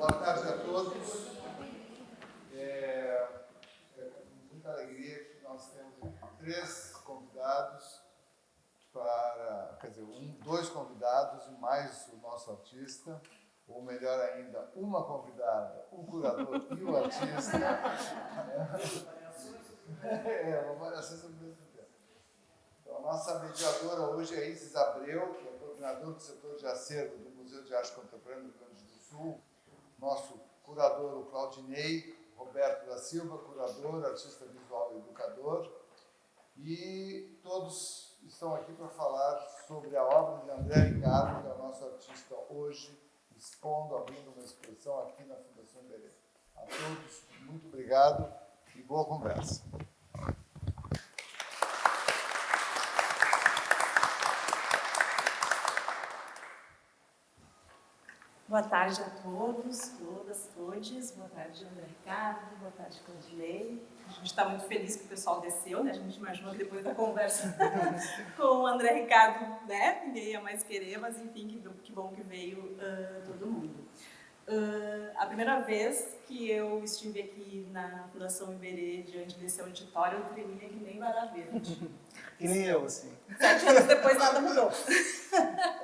Boa tarde a todos. É com muita alegria que nós temos três convidados dois convidados e mais o nosso artista, ou melhor ainda, uma convidada, um curador e o artista. Uma variação ao mesmo tempo. Então, a nossa mediadora hoje é Isis Abreu, que é coordenadora do setor de acervo do Museu de Arte Contemporânea do Rio Grande do Sul. Nosso curador, o Claudinei Roberto da Silva, curador, artista visual e educador. E todos estão aqui para falar sobre a obra de André Ricardo, que é o nosso artista hoje, expondo, abrindo uma exposição aqui na Fundação Iberê. A todos, muito obrigado e boa conversa. Boa tarde a todos, todas, todes. Boa tarde, André Ricardo. Boa tarde, Claudinei. A gente está muito feliz que o pessoal desceu, né? A gente imaginou que depois da conversa com o André Ricardo, né? Ninguém ia mais querer, mas enfim, que bom que veio todo mundo. A primeira vez que eu estive aqui na Fundação Iberê, diante desse auditório, eu tremia que nem vara verde. E nem eu, assim. 7 anos depois nada mudou.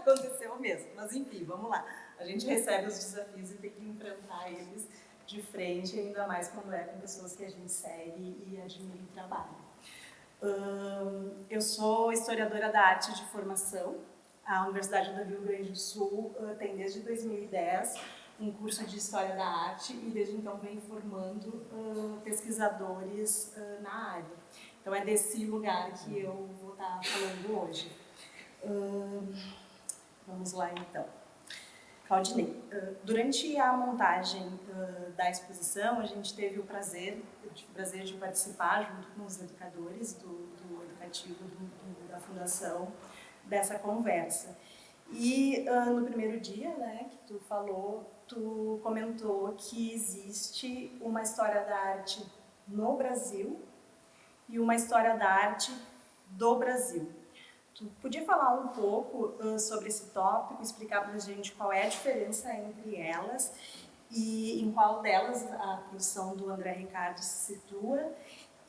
Aconteceu mesmo. Mas enfim, vamos lá. A gente recebe os desafios e tem que enfrentar eles de frente, ainda mais quando é com pessoas que a gente segue e admira o trabalho. Eu sou historiadora da arte de formação. A Universidade do Rio Grande do Sul tem desde 2010 um curso de História da Arte e desde então vem formando pesquisadores na área. Então é desse lugar que eu vou estar falando hoje. Vamos lá então. Claudinei, durante a montagem da exposição, a gente teve eu tive o prazer de participar, junto com os educadores do educativo da Fundação, dessa conversa. E no primeiro dia, né, que tu comentou que existe uma história da arte no Brasil e uma história da arte do Brasil. Tu podia falar um pouco sobre esse tópico, explicar para a gente qual é a diferença entre elas e em qual delas a produção do André Ricardo se situa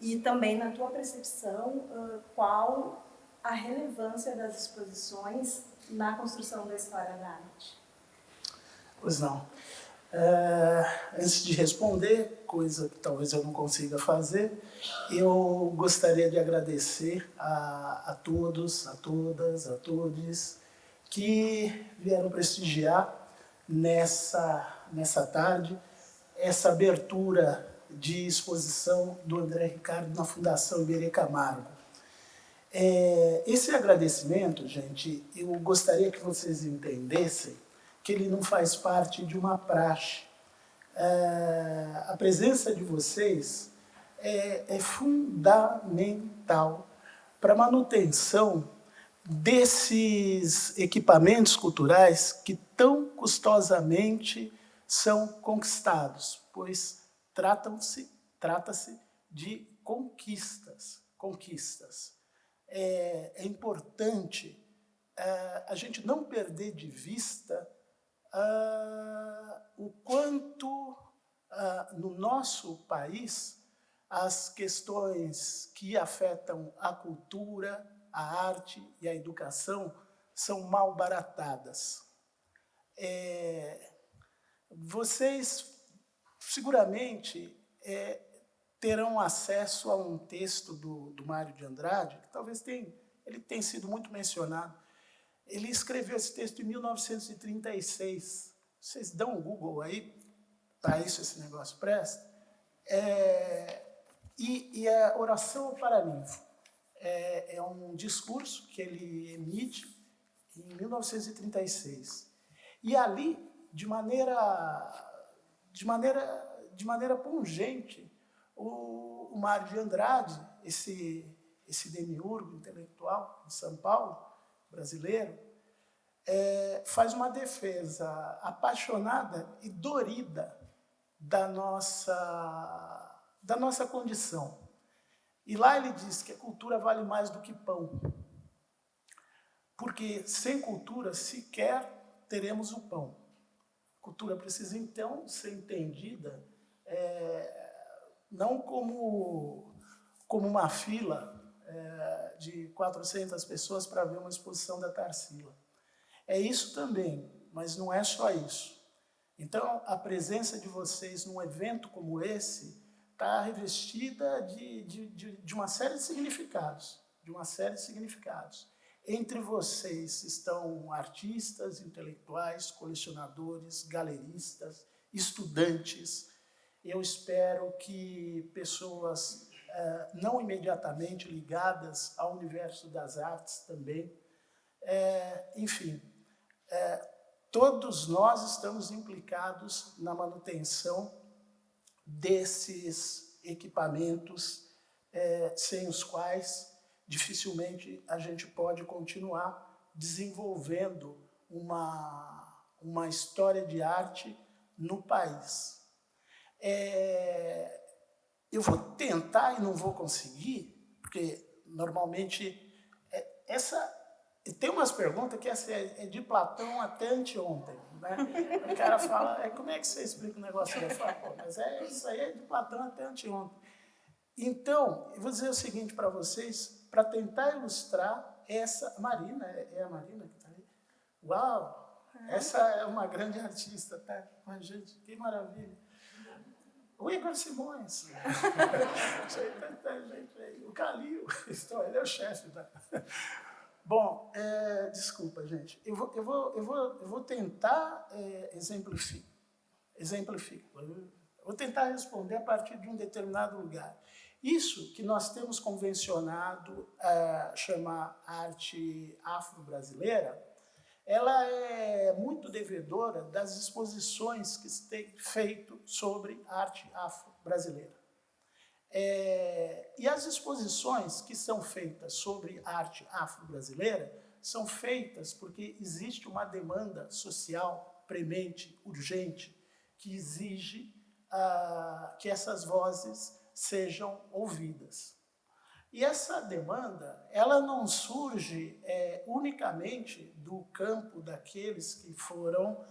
e também, na tua percepção, qual a relevância das exposições na construção da história da arte? Pois não. Antes de responder, coisa que talvez eu não consiga fazer, eu gostaria de agradecer a todos, a todas, a todes que vieram prestigiar nessa tarde essa abertura de exposição do André Ricardo na Fundação Iberê Camargo. Esse agradecimento, gente, eu gostaria que vocês entendessem que ele não faz parte de uma praxe. A presença de vocês é fundamental para a manutenção desses equipamentos culturais que tão custosamente são conquistados, pois trata-se de conquistas. É importante a gente não perder de vista o quanto no nosso país as questões que afetam a cultura, a arte e a educação são malbaratadas. Vocês seguramente terão acesso a um texto do Mário de Andrade, que talvez ele tenha sido muito mencionado. Ele escreveu esse texto em 1936. Vocês dão um Google aí, para isso esse negócio presta. E a Oração ao Paraninfo é um discurso que ele emite em 1936. E ali, de maneira pungente, o Mário de Andrade, esse demiurgo intelectual de São Paulo, brasileiro, faz uma defesa apaixonada e dorida da nossa condição. E lá ele diz que a cultura vale mais do que pão, porque sem cultura sequer teremos o pão. cultura precisa, então, ser entendida não como uma fila de 400 pessoas para ver uma exposição da Tarsila. É isso também, mas não é só isso. Então, a presença de vocês num evento como esse está revestida de uma série de significados, Entre vocês estão artistas, intelectuais, colecionadores, galeristas, estudantes. Eu espero que pessoas não imediatamente ligadas ao universo das artes também. Enfim, todos nós estamos implicados na manutenção desses equipamentos, sem os quais dificilmente a gente pode continuar desenvolvendo uma história de arte no país. Eu vou tentar e não vou conseguir, porque normalmente tem umas perguntas que é de Platão até anteontem, né? O cara fala, como é que você explica o negócio? Eu falo, pô, mas isso aí é de Platão até anteontem. Então, eu vou dizer o seguinte para vocês, para tentar ilustrar essa Marina, é a Marina que está aí? Uau! Essa é uma grande artista, tá? Mas, gente, que maravilha! O Igor Simões, o Calil, ele é o chefe da... Bom, desculpa, gente. Eu vou tentar exemplificar. Eu vou tentar responder a partir de um determinado lugar. Isso que nós temos convencionado a chamar arte afro-brasileira, ela é muito devedora das exposições que se tem feito sobre arte afro-brasileira. E as exposições que são feitas sobre arte afro-brasileira são feitas porque existe uma demanda social premente, urgente, que exige que essas vozes sejam ouvidas. E essa demanda, ela não surge unicamente do campo daqueles que foram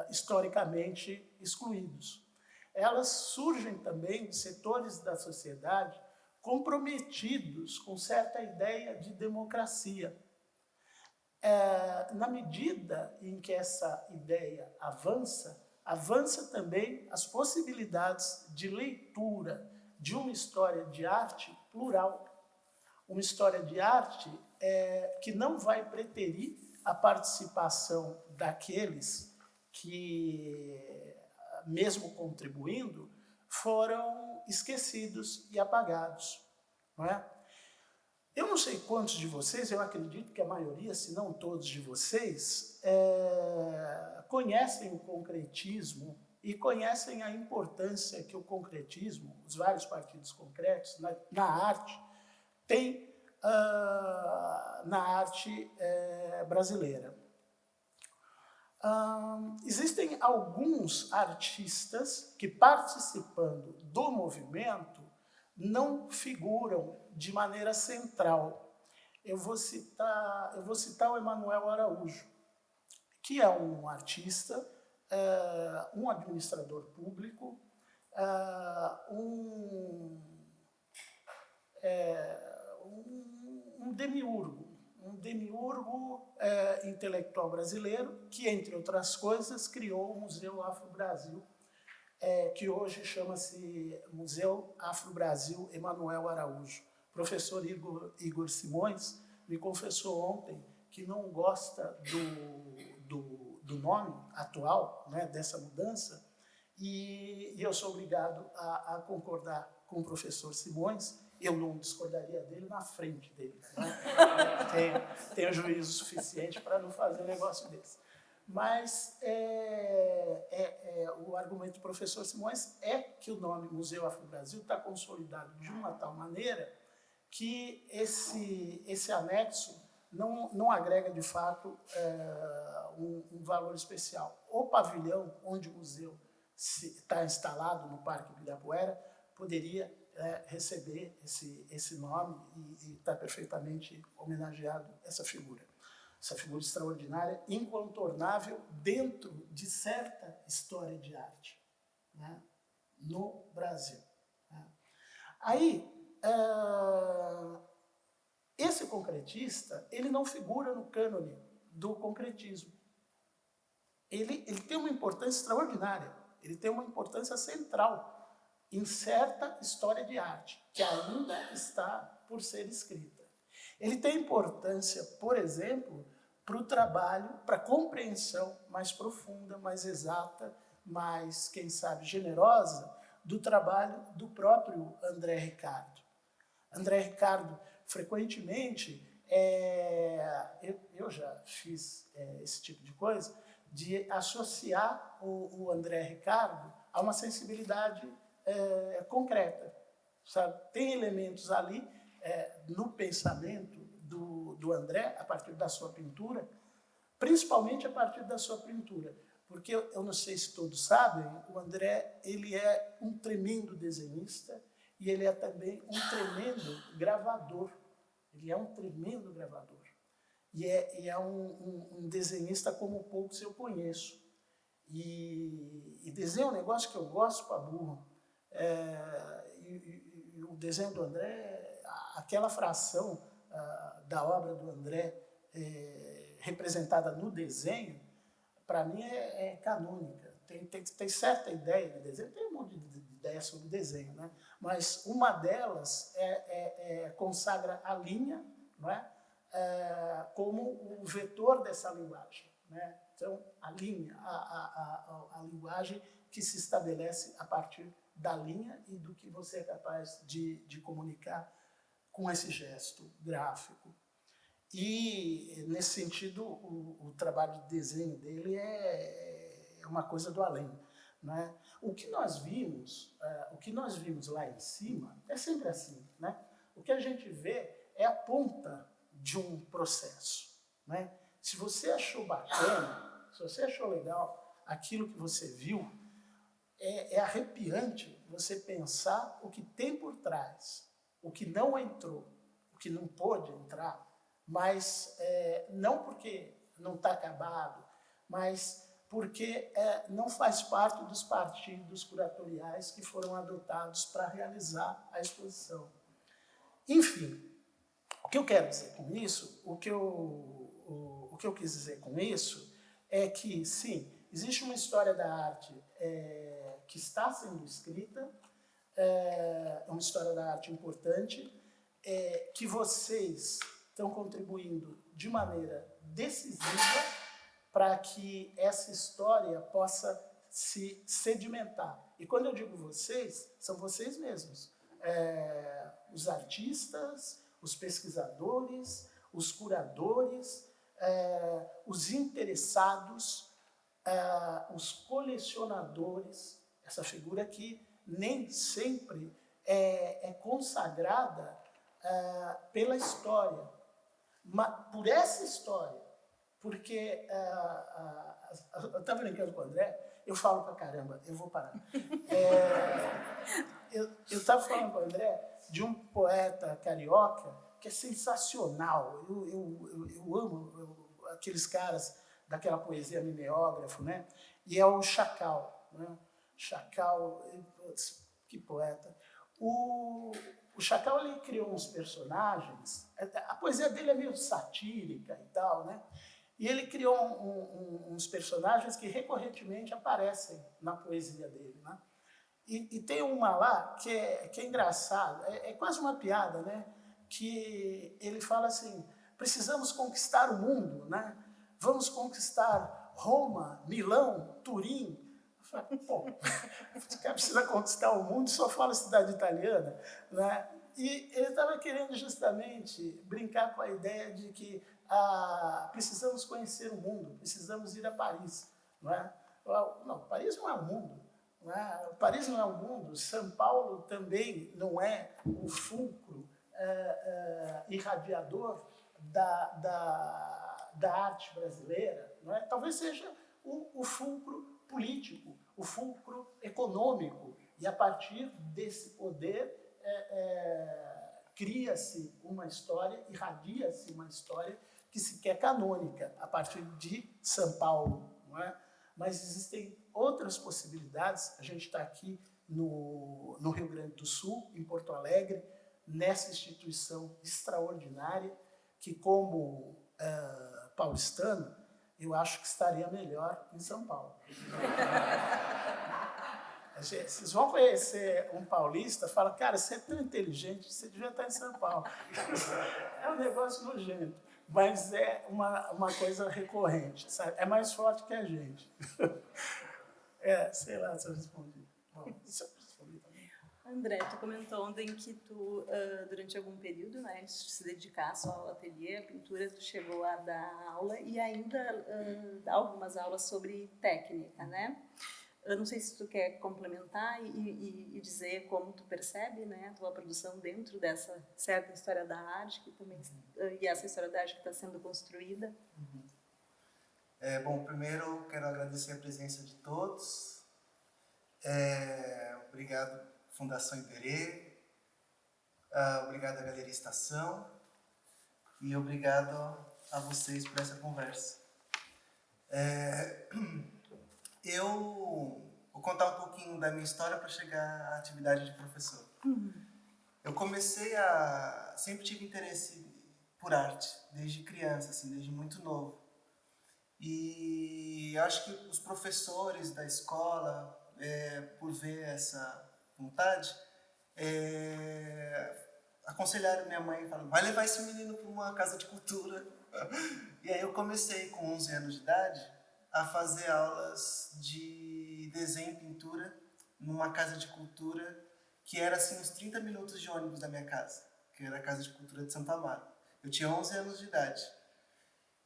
historicamente excluídos. Elas surgem também de setores da sociedade comprometidos com certa ideia de democracia. Na medida em que essa ideia avança também as possibilidades de leitura de uma história de arte plural. Uma história de arte que não vai preterir a participação daqueles que, mesmo contribuindo, foram esquecidos e apagados. Não é? Eu não sei quantos de vocês, eu acredito que a maioria, se não todos de vocês, conhecem o concretismo e conhecem a importância que o concretismo, os vários partidos concretos, na arte, tem na arte brasileira. Existem alguns artistas que, participando do movimento, não figuram de maneira central. Eu vou citar o Emanuel Araújo, que é um artista, um administrador público, um demiurgo, intelectual brasileiro que, entre outras coisas, criou o Museu Afro-Brasil, que hoje chama-se Museu Afro-Brasil Emanuel Araújo. O professor Igor Simões me confessou ontem que não gosta do nome atual, né, dessa mudança, e eu sou obrigado a concordar com o professor Simões. Eu não discordaria dele na frente dele, né? Tenho juízo suficiente para não fazer um negócio desse. Mas o argumento do professor Simões é que o nome Museu Afro-Brasil está consolidado de uma tal maneira que esse anexo não agrega, de fato, um valor especial. O pavilhão onde o museu está instalado no Parque Ibirapuera poderia receber esse nome e está perfeitamente homenageado essa figura. essa figura extraordinária, incontornável dentro de certa história de arte, né, no Brasil. Né. Aí, esse concretista, ele não figura no cânone do concretismo. Ele tem uma importância extraordinária, ele tem uma importância central em certa história de arte, que ainda está por ser escrita. Ele tem importância, por exemplo, para o trabalho, para a compreensão mais profunda, mais exata, mais, quem sabe, generosa, do trabalho do próprio André Ricardo. André Ricardo, frequentemente, eu já fiz esse tipo de coisa, de associar o André Ricardo a uma sensibilidade concreta. Sabe? Tem elementos ali no pensamento do André, a partir da sua pintura, principalmente a partir da sua pintura. Porque eu não sei se todos sabem, o André ele é um tremendo desenhista e ele é também um tremendo gravador. Ele é um tremendo gravador. E é um desenhista como poucos eu conheço. E desenho é um negócio que eu gosto para burro. E o desenho do André, aquela fração da obra do André representada no desenho, para mim é canônica. Tem certa ideia de desenho, tem um monte de ideias sobre desenho, né? Mas uma delas consagra a linha, não é? Como o vetor dessa linguagem, né? Então, a linha, a linguagem que se estabelece a partir da linha e do que você é capaz de comunicar com esse gesto gráfico. E, nesse sentido, o trabalho de desenho dele é uma coisa do além, né? O que nós vimos lá em cima é sempre assim, né? O que a gente vê é a ponta de um processo, né? Se você achou bacana, se você achou legal aquilo que você viu, é arrepiante você pensar o que tem por trás, o que não entrou, o que não pôde entrar, mas não porque não está acabado, mas porque não faz parte dos partidos curatoriais que foram adotados para realizar a exposição. Enfim, o que eu quero dizer com isso, o que eu quis dizer com isso é que, sim, existe uma história da arte que está sendo escrita, é uma história da arte importante, que vocês estão contribuindo de maneira decisiva para que essa história possa se sedimentar. E quando eu digo vocês, são vocês mesmos. Os artistas, os pesquisadores, os curadores, os interessados, os colecionadores, essa figura que nem sempre é consagrada pela história, mas por essa história, porque eu estava brincando com o André, eu falo pra caramba, eu vou parar. Eu estava falando com o André de um poeta carioca que é sensacional. Eu amo aqueles caras daquela poesia mimeógrafo, né? E é o Chacal, né? Chacal, que poeta. O Chacal, ele criou uns personagens, a poesia dele é meio satírica e tal, né? E ele criou uns personagens que recorrentemente aparecem na poesia dele, né? E tem uma lá que é engraçada, é quase uma piada, né? Que ele fala assim, precisamos conquistar o mundo, né? Vamos conquistar Roma, Milão, Turim. Eu falei, pô, o cara precisa conquistar o mundo, só fala cidade italiana, né? E ele estava querendo justamente brincar com a ideia de que precisamos conhecer o mundo, precisamos ir a Paris, não é? Não, Paris não é o mundo. Paris não é o mundo, São Paulo também não é o fulcro irradiador da arte brasileira, não é? Talvez seja o fulcro político, o fulcro econômico, e a partir desse poder cria-se uma história, irradia-se uma história que se quer canônica, a partir de São Paulo, não é? Mas existem outras possibilidades. A gente está aqui no Rio Grande do Sul, em Porto Alegre, nessa instituição extraordinária, que como paulistano, eu acho que estaria melhor em São Paulo. Vocês vão conhecer um paulista, fala, cara, você é tão inteligente, você devia estar em São Paulo. É um negócio nojento, mas é uma coisa recorrente, sabe? É mais forte que a gente. Sei lá se eu respondi. Bom, isso eu respondi também. André, tu comentou ontem que tu, durante algum período, né, antes de se dedicar só ao ateliê, à pintura, tu chegou a dar aula e ainda dar algumas aulas sobre técnica, né? Eu não sei se tu quer complementar e dizer como tu percebe, né, a tua produção dentro dessa certa história da arte que também e essa história da arte que está sendo construída. Bom, primeiro quero agradecer a presença de todos. Obrigado, Fundação Iberê. Obrigado à Galeria Estação. E obrigado a vocês por essa conversa. Eu vou contar um pouquinho da minha história para chegar à atividade de professor. Eu sempre tive interesse por arte, desde criança, assim, desde muito novo. E acho que os professores da escola, por ver essa vontade, aconselharam minha mãe, falando, vai levar esse menino para uma casa de cultura. E aí eu comecei com 11 anos de idade a fazer aulas de desenho e pintura numa casa de cultura que era assim uns 30 minutos de ônibus da minha casa, que era a Casa de Cultura de Santo Amaro. Eu tinha 11 anos de idade.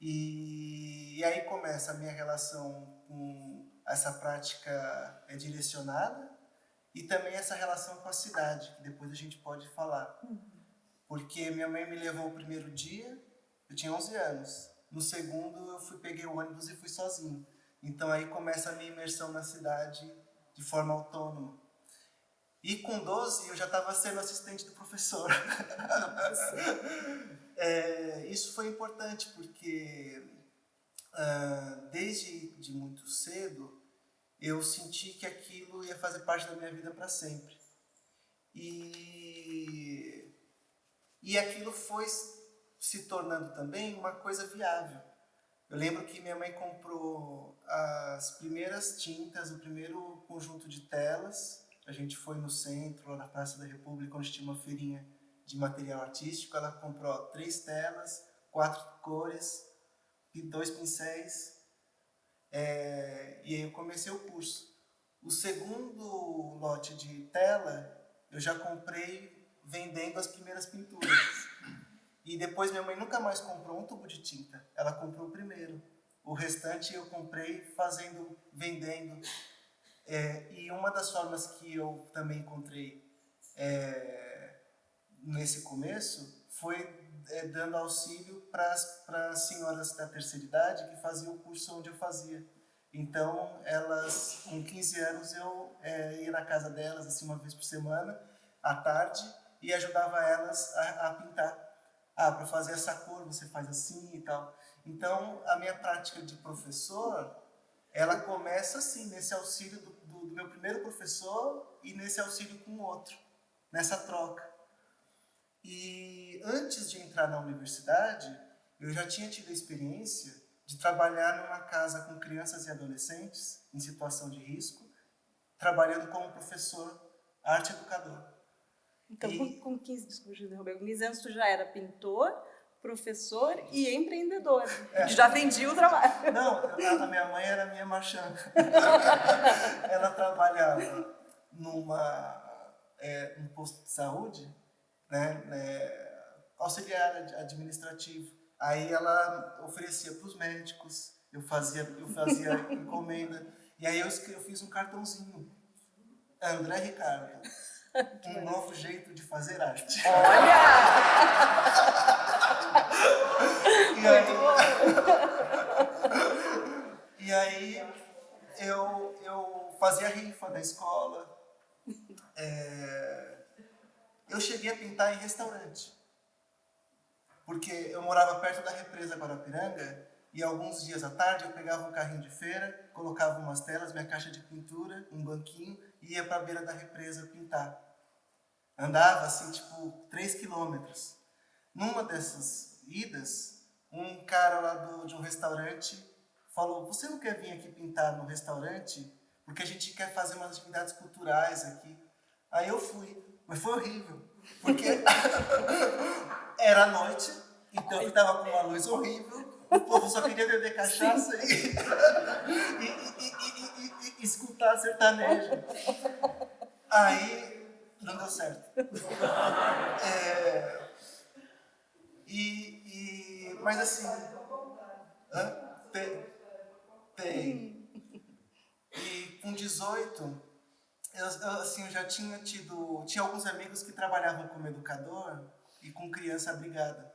E aí começa a minha relação com essa prática direcionada e também essa relação com a cidade, que depois a gente pode falar. Porque minha mãe me levou o primeiro dia, eu tinha 11 anos. No segundo, eu peguei o ônibus e fui sozinho. Então, aí começa a minha imersão na cidade de forma autônoma. E com 12, eu já estava sendo assistente do professor. Isso foi importante, porque desde muito cedo, eu senti que aquilo ia fazer parte da minha vida para sempre. E aquilo foi se tornando também uma coisa viável. Eu lembro que minha mãe comprou as primeiras tintas, o primeiro conjunto de telas. A gente foi no centro, lá na Praça da República, onde tinha uma feirinha de material artístico. Ela comprou 3 telas, 4 cores, 2 pincéis. E aí eu comecei o curso. O segundo lote de tela, eu já comprei vendendo as primeiras pinturas. E depois minha mãe nunca mais comprou um tubo de tinta. Ela comprou o primeiro. O restante eu comprei vendendo. E uma das formas que eu também encontrei nesse começo foi dando auxílio para as senhoras da terceira idade que faziam o curso onde eu fazia. Então, elas, com 15 anos, eu ia na casa delas assim, uma vez por semana, à tarde, e ajudava elas a pintar. Para fazer essa cor você faz assim e tal. Então, a minha prática de professor, ela começa assim, nesse auxílio do meu primeiro professor e nesse auxílio com o outro, nessa troca. E antes de entrar na universidade, eu já tinha tido a experiência de trabalhar numa casa com crianças e adolescentes em situação de risco, trabalhando como professor, arte educador. Então, com 15 anos, tu já era pintor, professor e empreendedor. Tu já vendia o trabalho. Não, a minha mãe era minha marchand. Ela trabalhava num posto de saúde, auxiliar administrativo. Aí ela oferecia para os médicos, eu fazia encomenda. E aí eu fiz um cartãozinho. André Ricardo. Um novo jeito de fazer arte. Olha! E aí eu fazia rifa da escola. Eu cheguei a pintar em restaurante. porque eu morava perto da represa Guarapiranga e alguns dias à tarde eu pegava um carrinho de feira, colocava umas telas, minha caixa de pintura, um banquinho e ia para a beira da represa pintar. Andava assim, tipo, 3 quilômetros. Numa dessas idas, um cara lá de um restaurante falou: você não quer vir aqui pintar no restaurante? Porque a gente quer fazer umas atividades culturais aqui. Aí eu fui, mas foi horrível, porque era noite, então eu estava com uma luz horrível, o povo só queria beber cachaça e escutar sertanejo. Aí não deu certo. Mas assim, tem. E com 18, eu já tinha alguns amigos que trabalhavam como educador e com criança abrigada.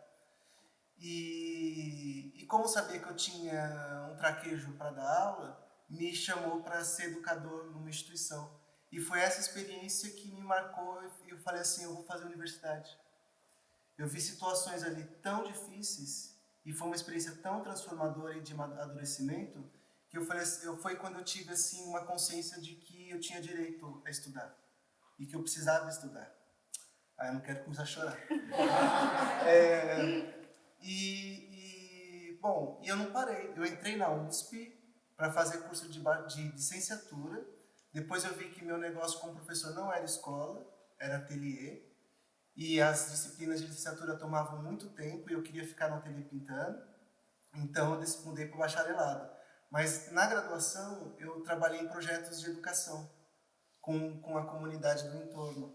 E como sabia que eu tinha um traquejo para dar aula, me chamou para ser educador numa instituição. E foi essa experiência que me marcou e eu falei assim, eu vou fazer universidade. Eu vi situações ali tão difíceis e foi uma experiência tão transformadora e de amadurecimento que foi quando eu tive assim uma consciência de que eu tinha direito a estudar e que eu precisava estudar. Ah, eu não quero começar a chorar. Bom, eu não parei. Eu entrei na USP para fazer curso de licenciatura. Depois eu vi que meu negócio como professor não era escola, era ateliê. E as disciplinas de licenciatura tomavam muito tempo e eu queria ficar no ateliê pintando. Então eu mudei para o bacharelado. Mas na graduação eu trabalhei em projetos de educação com a comunidade do entorno.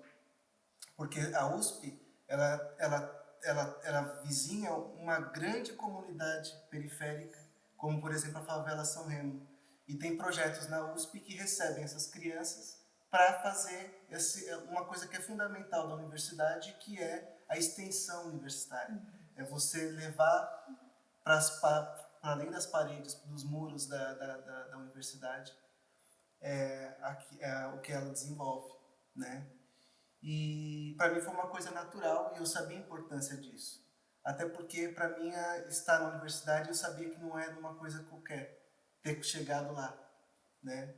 Porque a USP, ela vizinha uma grande comunidade periférica, como por exemplo a favela São Remo. E tem projetos na USP que recebem essas crianças para fazer uma coisa que é fundamental da universidade, que é a extensão universitária. É você levar para além das paredes, dos muros da universidade, o que ela desenvolve, né? E para mim foi uma coisa natural e eu sabia a importância disso. Até porque para mim estar na universidade eu sabia que não era uma coisa qualquer, ter chegado lá, né?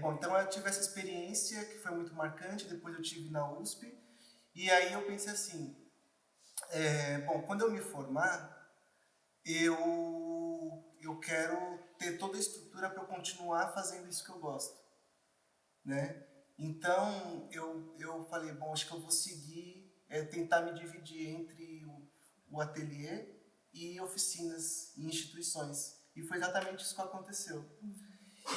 Bom, então eu tive essa experiência que foi muito marcante, depois eu tive na USP, e aí eu pensei assim, bom, quando eu me formar, eu quero ter toda a estrutura para eu continuar fazendo isso que eu gosto, né? Então eu falei, bom, acho que eu vou seguir, tentar me dividir entre o ateliê e oficinas e instituições. E foi exatamente isso que aconteceu.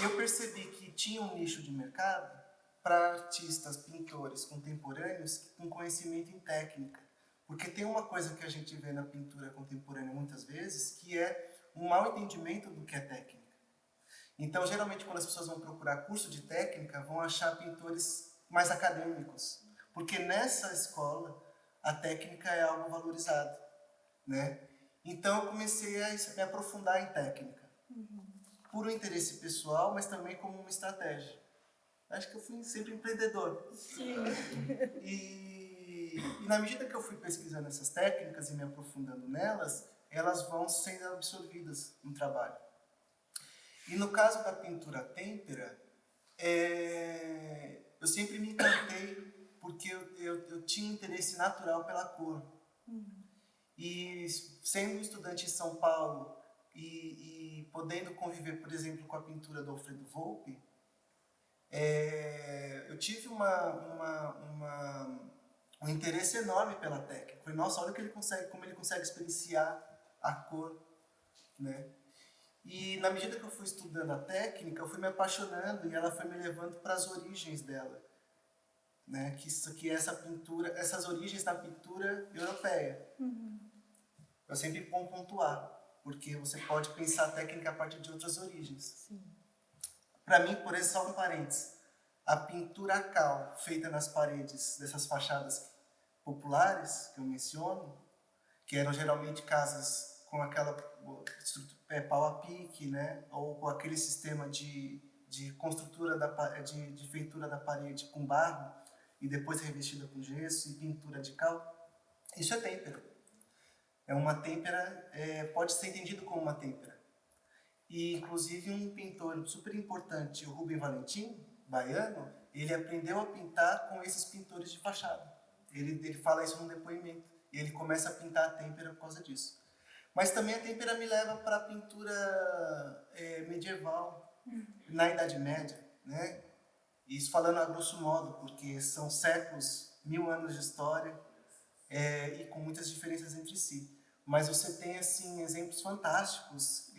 E eu percebi que tinha um nicho de mercado para artistas, pintores contemporâneos com conhecimento em técnica. Porque tem uma coisa que a gente vê na pintura contemporânea muitas vezes, que é um mau entendimento do que é técnica. Então, geralmente, quando as pessoas vão procurar curso de técnica, vão achar pintores mais acadêmicos. Porque nessa escola, a técnica é algo valorizado, né? Então, eu comecei a me aprofundar em técnica. Por um interesse pessoal, mas também como uma estratégia. Acho que eu fui sempre empreendedor. Sim. E na medida que eu fui pesquisando essas técnicas e me aprofundando nelas, elas vão sendo absorvidas no trabalho. E no caso da pintura têmpera, eu sempre me encantei porque eu tinha um interesse natural pela cor. E sendo estudante em São Paulo e podendo conviver, por exemplo, com a pintura do Alfredo Volpi, eu tive um interesse enorme pela técnica. Falei, nossa, olha como ele consegue experienciar a cor, né? E na medida que eu fui estudando a técnica, eu fui me apaixonando e ela foi me levando para as origens dela, né? Que essa pintura, essas origens da pintura europeia. Eu sempre vou pontuar, porque você pode pensar a técnica a partir de outras origens. Para mim, por exemplo, só um parênteses, a pintura a cal feita nas paredes dessas fachadas populares que eu menciono, que eram geralmente casas com aquela pau a pique, né? Ou com aquele sistema de construtura de feitura da parede com barro e depois revestida com gesso e pintura de cal, isso é têmpero. É uma têmpera, pode ser entendido como uma têmpera. E, inclusive, um pintor super importante, o Rubem Valentim, baiano, ele aprendeu a pintar com esses pintores de fachada. Ele fala isso num depoimento. E ele começa a pintar a têmpera por causa disso. Mas também a têmpera me leva para a pintura medieval, na Idade Média, né? Isso falando a grosso modo, porque são séculos, 1000 anos de história, e com muitas diferenças entre si. Mas você tem assim exemplos fantásticos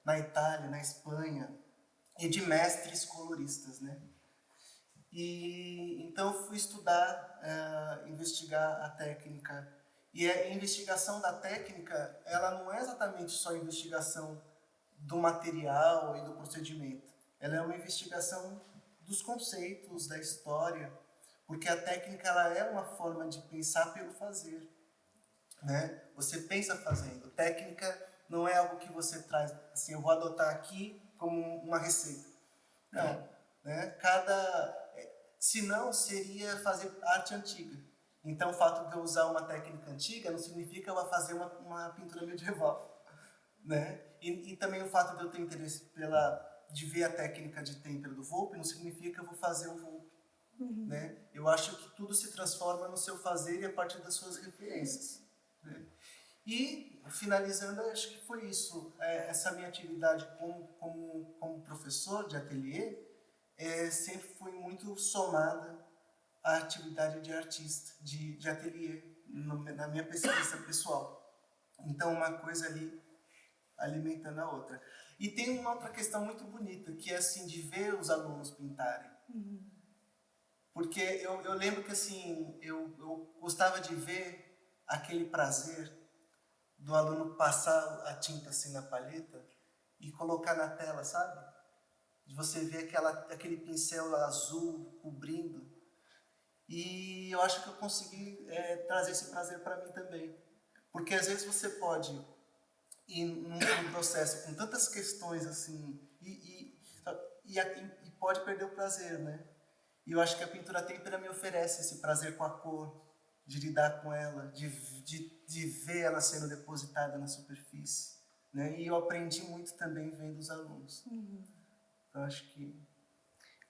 na Itália, na Espanha, e de mestres coloristas, né? E então eu fui estudar, investigar a técnica. E a investigação da técnica, ela não é exatamente só a investigação do material e do procedimento. Ela é uma investigação dos conceitos, da história, porque a técnica ela é uma forma de pensar pelo fazer, né? Você pensa fazendo. Técnica não é algo que você traz assim, eu vou adotar aqui como uma receita. Não, né? Senão seria fazer arte antiga. Então o fato de eu usar uma técnica antiga não significa que eu vou fazer uma pintura medieval, né? E também o fato de eu ter interesse de ver a técnica de têmpera do Volpe não significa que eu vou fazer o Volpe, né? Eu acho que tudo se transforma no seu fazer e a partir das suas referências, né? E, finalizando, acho que foi isso. Essa minha atividade como professor de ateliê sempre foi muito somada à atividade de artista, de ateliê, na minha pesquisa pessoal. Então, uma coisa ali alimentando a outra. E tem uma outra questão muito bonita, que é assim, de ver os alunos pintarem. Porque eu lembro que assim, eu gostava de ver aquele prazer do aluno passar a tinta assim na palheta e colocar na tela, sabe? De você ver aquele pincel azul cobrindo. E eu acho que eu consegui trazer esse prazer para mim também. Porque às vezes você pode ir num processo com tantas questões assim e pode perder o prazer, né? E eu acho que a pintura têmpera me oferece esse prazer com a cor, de lidar com ela, de ver ela sendo depositada na superfície, né? E eu aprendi muito também vendo os alunos. Então acho que...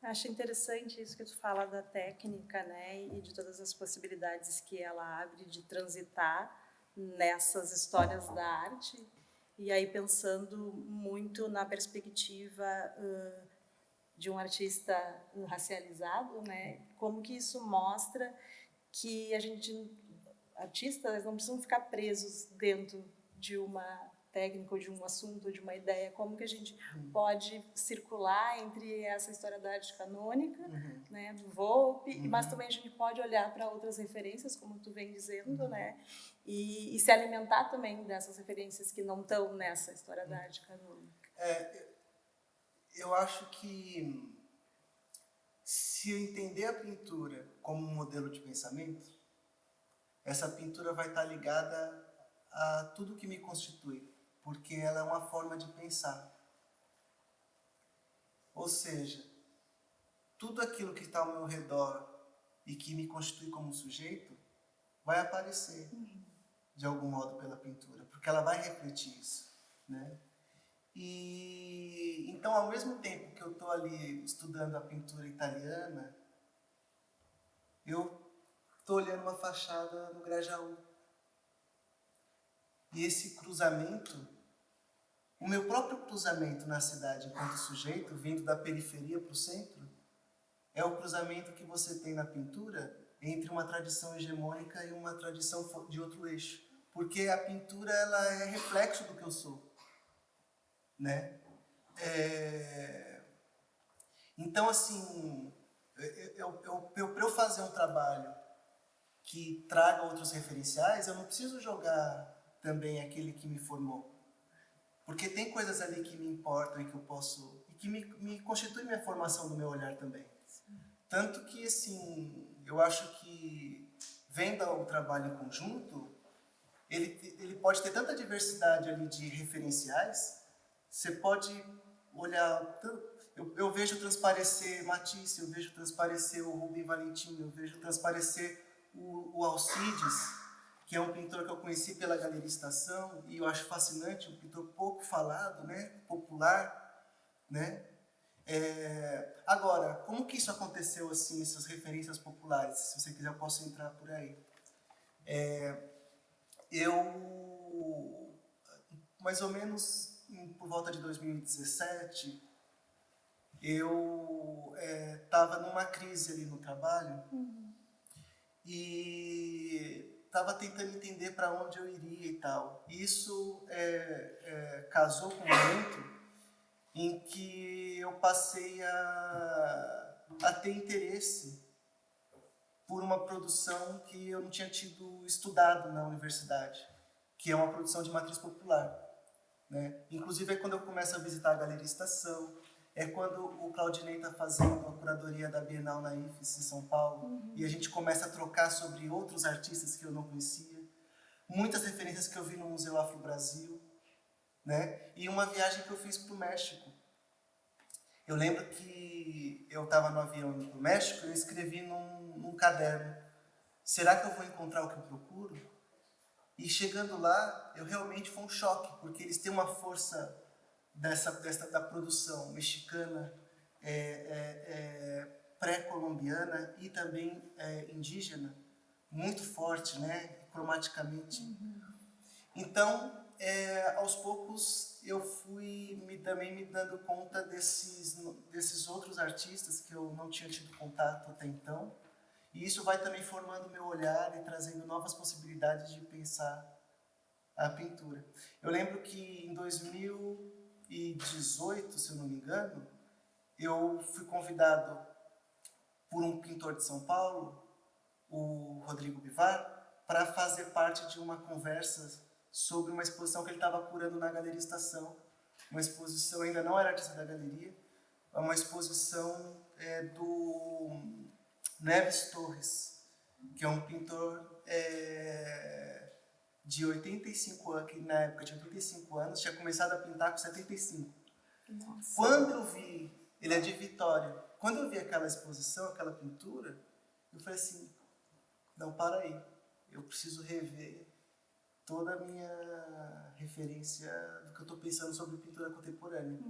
Acho interessante isso que tu fala da técnica, né, e de todas as possibilidades que ela abre de transitar nessas histórias da arte. E aí pensando muito na perspectiva de um artista racializado, né, como que isso mostra que artistas não precisam ficar presos dentro de uma técnica, ou de um assunto, ou de uma ideia, como que a gente pode circular entre essa história da arte canônica, né, do Volpe, mas também a gente pode olhar para outras referências, como tu vem dizendo, né, e se alimentar também dessas referências que não estão nessa história da arte canônica. Eu acho que se eu entender a pintura como um modelo de pensamento, essa pintura vai estar ligada a tudo que me constitui, porque ela é uma forma de pensar. Ou seja, tudo aquilo que está ao meu redor e que me constitui como sujeito vai aparecer de algum modo pela pintura, porque ela vai refletir isso, né? E então, ao mesmo tempo que eu estou ali estudando a pintura italiana, eu estou olhando uma fachada no Grajaú. E esse cruzamento, o meu próprio cruzamento na cidade enquanto sujeito, vindo da periferia para o centro, é o cruzamento que você tem na pintura entre uma tradição hegemônica e uma tradição de outro eixo. Porque a pintura ela é reflexo do que eu sou, né? Então, assim, para eu fazer um trabalho que traga outros referenciais, eu não preciso jogar também aquele que me formou. Porque tem coisas ali que me importam e que eu posso... e que me constituem minha formação do meu olhar também. Sim. Tanto que, assim, eu acho que, vendo o trabalho em conjunto, ele pode ter tanta diversidade ali de referenciais, você pode olhar... Eu vejo transparecer Matisse, eu vejo transparecer o Rubem Valentim, eu vejo transparecer o Alcides, que é um pintor que eu conheci pela Galeria Estação, e eu acho fascinante, um pintor pouco falado, né? Popular, né? Agora, como que isso aconteceu, assim, essas referências populares? Se você quiser, eu posso entrar por aí. Eu, mais ou menos por volta de 2017, eu estava numa crise ali no trabalho e estava tentando entender para onde eu iria e tal. Isso casou com um momento em que eu passei a ter interesse por uma produção que eu não tinha tido estudado na universidade, que é uma produção de matriz popular, né? Inclusive é quando eu começo a visitar a Galeria Estação, é quando o Claudinei está fazendo a curadoria da Bienal na IFES, em São Paulo, e a gente começa a trocar sobre outros artistas que eu não conhecia, muitas referências que eu vi no Museu Afro-Brasil, né? E uma viagem que eu fiz para o México. Eu lembro que eu estava no avião indo para o México e eu escrevi num caderno: será que eu vou encontrar o que eu procuro? E chegando lá, realmente foi um choque, porque eles têm uma força da produção mexicana, pré-colombiana e também indígena, muito forte, né? Cromaticamente. Então, aos poucos, eu fui também me dando conta desses outros artistas que eu não tinha tido contato até então. E isso vai também formando meu olhar e trazendo novas possibilidades de pensar a pintura. Eu lembro que em 2018, se eu não me engano, eu fui convidado por um pintor de São Paulo, o Rodrigo Bivar, para fazer parte de uma conversa sobre uma exposição que ele estava curando na Galeria Estação. Uma exposição, ainda não era artista da galeria, é uma exposição do Neves Torres, que é um pintor de 85 anos, que na época tinha 85 anos, tinha começado a pintar com 75. Nossa. Quando eu vi, ele é de Vitória, quando eu vi aquela exposição, aquela pintura, eu falei assim, não, para aí, eu preciso rever toda a minha referência do que eu estou pensando sobre pintura contemporânea.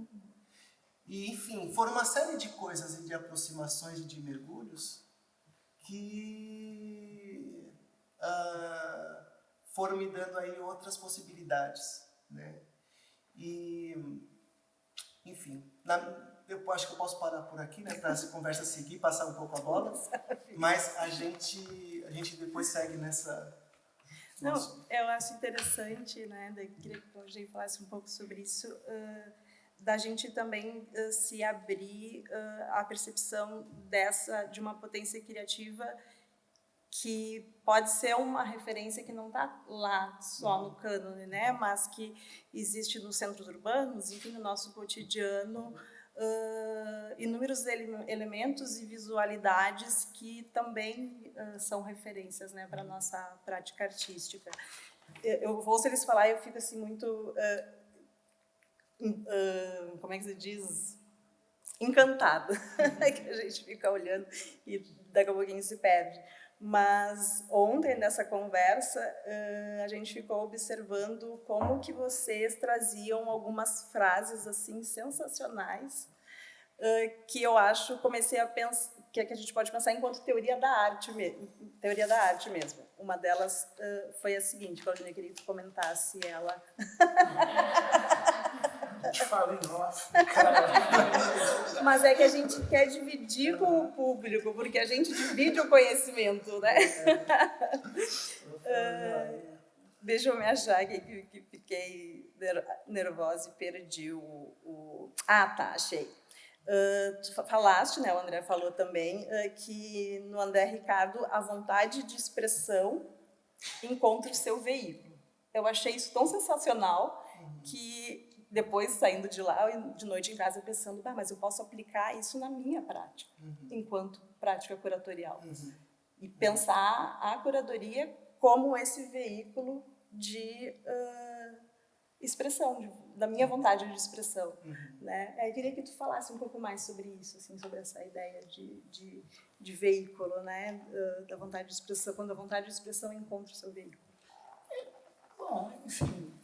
E, enfim, foram uma série de coisas e de aproximações e de mergulhos que foram me dando aí outras possibilidades, né? E, enfim, eu acho que eu posso parar por aqui, né, para essa conversa seguir, passar um pouco a bola, mas a gente depois segue nessa... Não, eu acho interessante, né, queria que o Claudinei falasse um pouco sobre isso, da gente também se abrir à percepção de uma potência criativa que pode ser uma referência que não está lá só no cânone, né, mas que existe nos centros urbanos, enfim, no nosso cotidiano, inúmeros elementos e visualidades que também são referências, né, para a nossa prática artística. Eu ouço eles falar e eu fico assim muito, como é que se diz? Encantada, que a gente fica olhando e daqui a pouquinho se perde. Mas ontem, nessa conversa, a gente ficou observando como que vocês traziam algumas frases assim sensacionais, que eu acho, comecei a pensar, que a gente pode pensar enquanto teoria da arte mesmo. Uma delas foi a seguinte, Claudinei, queria que tu comentasse ela. A gente fala em off, Mas é que a gente quer dividir com o público, porque a gente divide o conhecimento, né? Deixa eu me achar aqui, que fiquei nervosa e perdi Ah, tá, achei. Tu falaste, né, o André falou também, que no André Ricardo a vontade de expressão encontra o seu veículo. Eu achei isso tão sensacional que depois, saindo de lá, de noite em casa, pensando, mas eu posso aplicar isso na minha prática, enquanto prática curatorial. E pensar a curadoria como esse veículo de expressão, da minha vontade de expressão. Né? Eu queria que tu falasse um pouco mais sobre isso, assim, sobre essa ideia de veículo, né? Da vontade de expressão, quando a vontade de expressão encontra o seu veículo. Bom, enfim,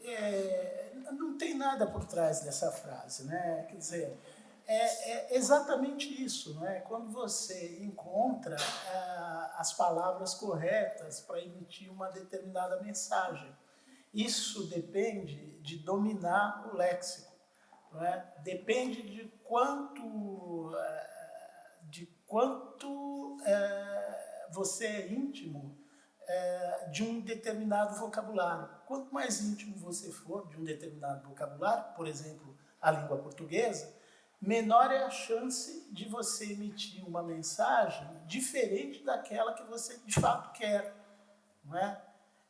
não tem nada por trás dessa frase, né? Quer dizer, é exatamente isso, não é? Quando você encontra as palavras corretas para emitir uma determinada mensagem. Isso depende de dominar o léxico, não é? Depende de quanto você é íntimo de um determinado vocabulário. Quanto mais íntimo você for de um determinado vocabulário, por exemplo, a língua portuguesa, menor é a chance de você emitir uma mensagem diferente daquela que você de fato quer, não é?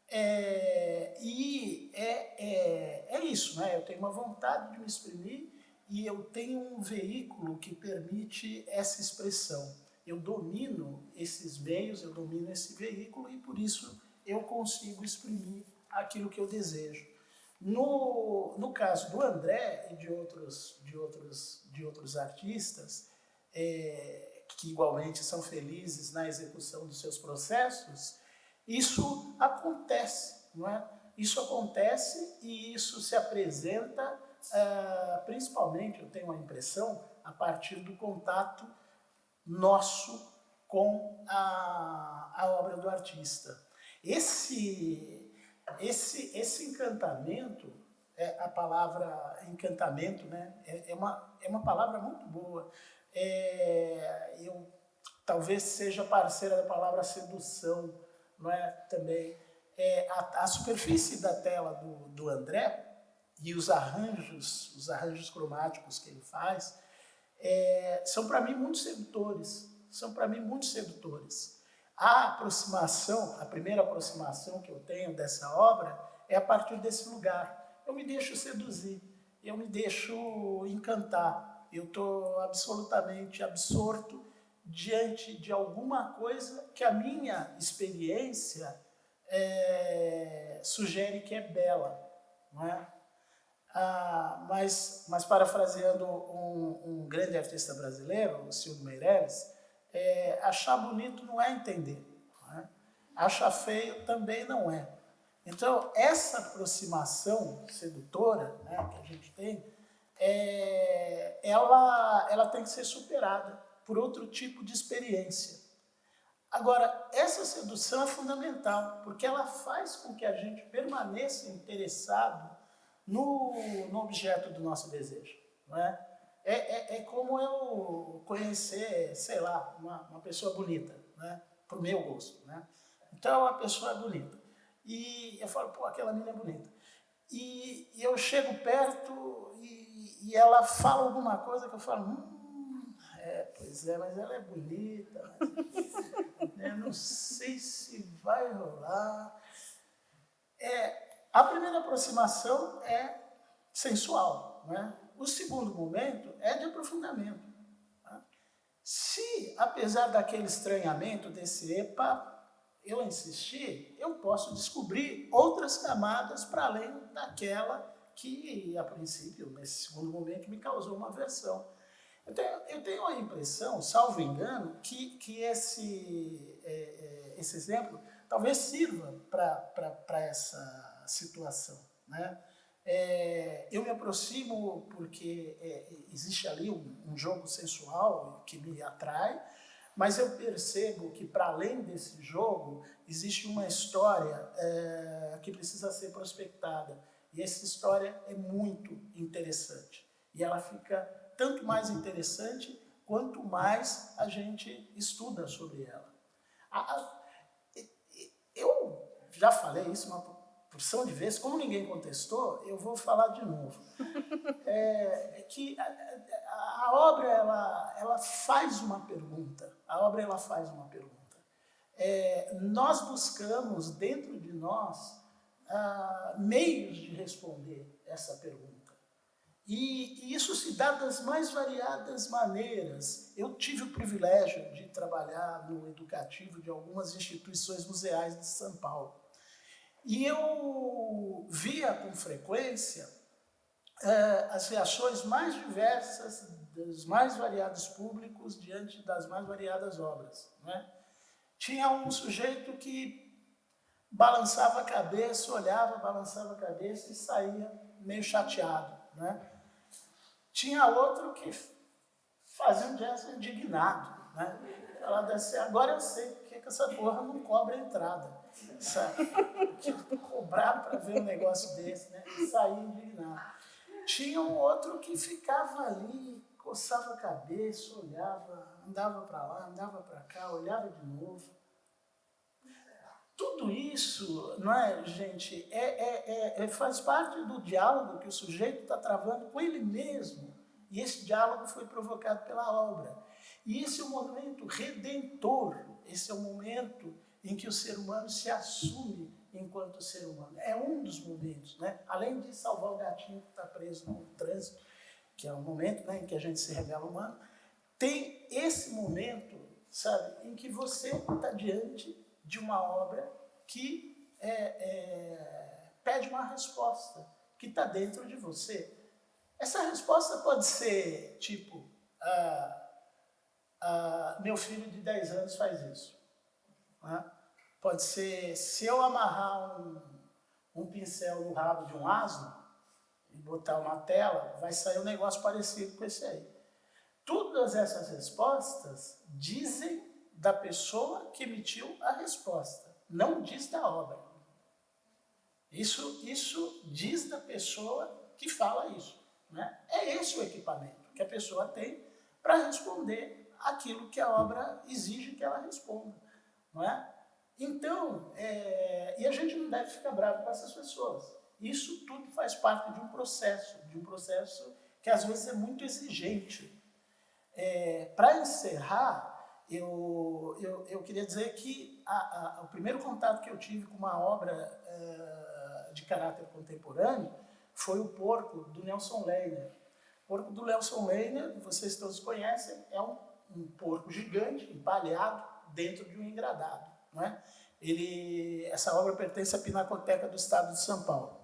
É isso, né? Eu tenho uma vontade de me exprimir e eu tenho um veículo que permite essa expressão. Eu domino esses meios, eu domino esse veículo e por isso eu consigo exprimir aquilo que eu desejo. No caso do André e de outros artistas, que igualmente são felizes na execução dos seus processos, isso acontece, não é? Isso acontece e isso se apresenta, principalmente, eu tenho a impressão, a partir do contato nosso com a obra do artista. Esse encantamento, a palavra encantamento, né, é uma palavra muito boa. Eu talvez seja parceira da palavra sedução, não é? Também. A superfície da tela do André e os arranjos cromáticos que ele faz são para mim muito sedutores. A primeira aproximação que eu tenho dessa obra é a partir desse lugar. Eu me deixo seduzir, eu me deixo encantar. Eu estou absolutamente absorto diante de alguma coisa que a minha experiência sugere que é bela, não é? Mas parafraseando um grande artista brasileiro, o Silvio Meirelles, achar bonito não é entender, não é? Achar feio também não é. Então, essa aproximação sedutora, né, que a gente tem, ela tem que ser superada por outro tipo de experiência. Agora, essa sedução é fundamental, porque ela faz com que a gente permaneça interessado no objeto do nosso desejo, não é? É como eu conhecer, sei lá, uma pessoa bonita, né? Para o meu gosto, né? Então, a pessoa é bonita. E eu falo, pô, aquela menina é bonita. E eu chego perto e ela fala alguma coisa que eu falo, pois é, mas ela é bonita, mas não sei se vai rolar. A primeira aproximação é sensual, né? O segundo momento é de aprofundamento. Né? Se, apesar daquele estranhamento, desse epa, eu insistir, eu posso descobrir outras camadas para além daquela que, a princípio, nesse segundo momento, me causou uma aversão. Eu tenho a impressão, salvo engano, que esse exemplo talvez sirva para essa situação, né? Eu me aproximo porque existe ali um jogo sensual que me atrai, mas eu percebo que, para além desse jogo, existe uma história que precisa ser prospectada. E essa história é muito interessante. E ela fica tanto mais interessante quanto mais a gente estuda sobre ela. Eu já falei isso uma porção de vezes, como ninguém contestou, eu vou falar de novo. Que a obra ela faz uma pergunta. Nós buscamos dentro de nós meios de responder essa pergunta. E isso se dá das mais variadas maneiras. Eu tive o privilégio de trabalhar no educativo de algumas instituições museais de São Paulo. E eu via com frequência as reações mais diversas dos mais variados públicos diante das mais variadas obras, né? Tinha um sujeito que balançava a cabeça, olhava, balançava a cabeça e saía meio chateado, né? Tinha outro que fazia um gesto indignado, né? Falava assim, agora eu sei porque que essa porra não cobra entrada, sabe? Que cobrar para ver um negócio desse, né? E saía indignado. Tinha um outro que ficava ali, coçava a cabeça, olhava, andava para lá, andava para cá, olhava de novo. Tudo isso, não é, gente, faz parte do diálogo que o sujeito está travando com ele mesmo. E esse diálogo foi provocado pela obra. E esse é um momento redentor, esse é o momento em que o ser humano se assume enquanto ser humano. É um dos momentos, né? Além de salvar o gatinho que está preso no trânsito, que é um momento, né, em que a gente se revela humano, tem esse momento, sabe, em que você está diante de uma obra que pede uma resposta, que está dentro de você. Essa resposta pode ser tipo, meu filho de 10 anos faz isso. Né? Pode ser, se eu amarrar um pincel no rabo de um asno e botar uma tela, vai sair um negócio parecido com esse aí. Todas essas respostas dizem da pessoa que emitiu a resposta, não diz da obra. Isso diz da pessoa que fala isso. Né? É esse o equipamento que a pessoa tem para responder aquilo que a obra exige que ela responda. Não é? Então, e a gente não deve ficar bravo com essas pessoas. Isso tudo faz parte de um processo que às vezes é muito exigente. Para encerrar, eu queria dizer que o primeiro contato que eu tive com uma obra de caráter contemporâneo foi o Porco, do Nelson Leiner. O Porco do Nelson Leiner, vocês todos conhecem, é um porco gigante, empalhado, dentro de um engradado. Não é? Essa obra pertence à Pinacoteca do Estado de São Paulo.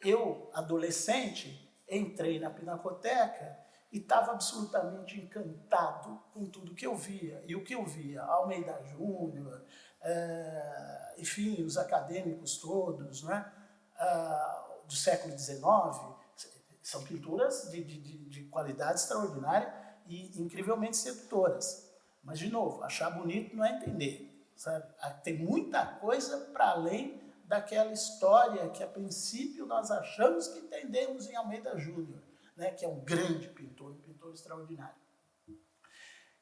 Eu, adolescente, entrei na Pinacoteca e estava absolutamente encantado com tudo que eu via. E o que eu via? Almeida Júnior, enfim, os acadêmicos todos, né? Do século XIX, são pinturas de qualidade extraordinária e incrivelmente sedutoras. Mas, de novo, achar bonito não é entender, sabe? Tem muita coisa para além daquela história que, a princípio, nós achamos que entendemos em Almeida Júnior, né? Que é um grande pintor, um pintor extraordinário.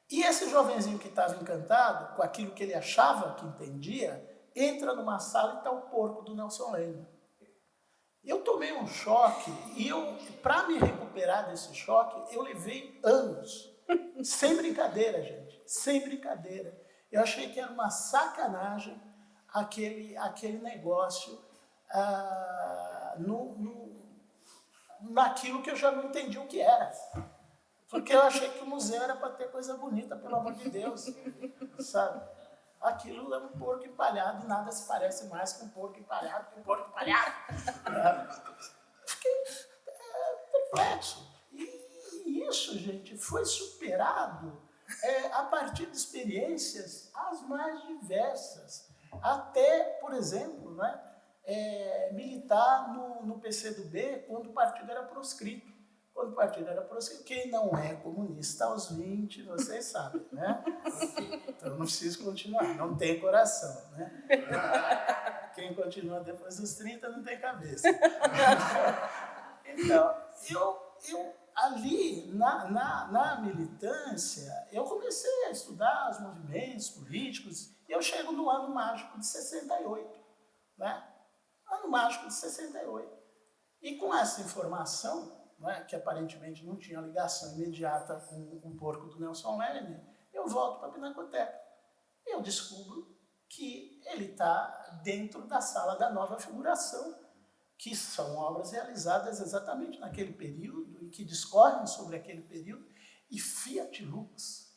E esse jovenzinho que estava encantado com aquilo que ele achava que entendia, entra numa sala e está o Porco do Nelson Leiner. Eu tomei um choque e para me recuperar desse choque, eu levei anos. Sem brincadeira, gente. Sem brincadeira. Eu achei que era uma sacanagem aquele negócio naquilo que eu já não entendi o que era. Porque eu achei que o museu era para ter coisa bonita, pelo amor de Deus. Sabe? Aquilo é um porco empalhado e nada se parece mais com um porco empalhado que um porco empalhado. Fiquei perplexo. E isso, gente, foi superado a partir de experiências as mais diversas. Até, por exemplo, né, militar no PCdoB quando o partido era proscrito. Quando o partido era proscrito, quem não é comunista aos 20, vocês sabem, né? Então não preciso continuar, não tem coração, né? Quem continua depois dos 30 não tem cabeça. Então, eu ali, na militância, eu comecei a estudar os movimentos políticos e eu chego no ano mágico de 68, né? Ano mágico de 68. E com essa informação, né, que aparentemente não tinha ligação imediata com o Porco do Nelson Leiner, eu volto para a Pinacoteca. E eu descubro que ele está dentro da Sala da Nova Figuração, que são obras realizadas exatamente naquele período e que discorrem sobre aquele período. E Fiat Lux,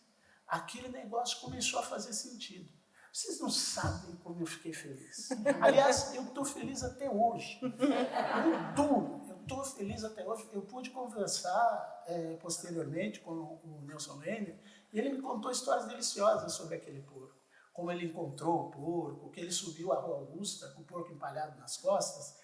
aquele negócio começou a fazer sentido. Vocês não sabem como eu fiquei feliz. Aliás, eu estou feliz até hoje. Eu estou feliz até hoje. Eu pude conversar posteriormente com o Nelson Leiner e ele me contou histórias deliciosas sobre aquele porco. como ele encontrou o porco, que ele subiu a Rua Augusta com o porco empalhado nas costas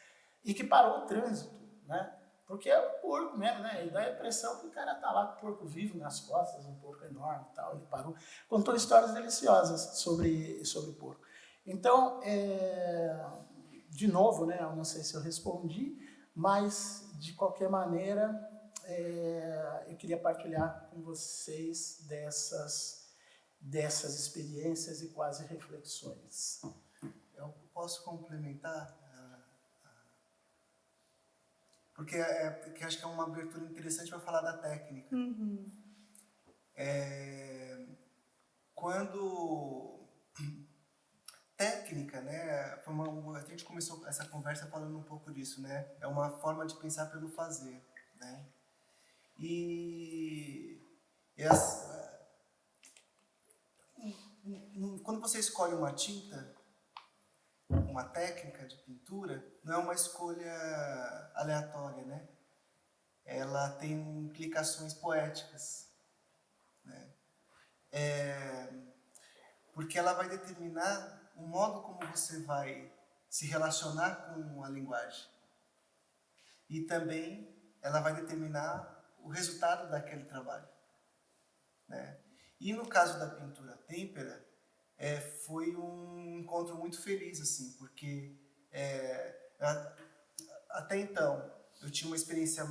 e que parou o trânsito, né? Porque é o porco mesmo, né? E dá a impressão que o cara tá lá com o porco vivo nas costas, um porco enorme e tal. Ele parou, contou histórias deliciosas sobre o porco. Então, de novo, né? Eu não sei se eu respondi, mas de qualquer maneira, eu queria partilhar com vocês dessas experiências e quase reflexões. Eu posso complementar? Porque acho que é uma abertura interessante para falar da técnica. Quando... Técnica, né? A gente começou essa conversa falando um pouco disso, né? É uma forma de pensar pelo fazer, né? Quando você escolhe uma tinta, uma técnica de pintura, não é uma escolha aleatória, né? Ela tem implicações poéticas, né? Porque ela vai determinar o modo como você vai se relacionar com a linguagem. E também ela vai determinar o resultado daquele trabalho, né? E no caso da pintura têmpera, foi um encontro muito feliz, assim, porque até então eu tinha uma experiência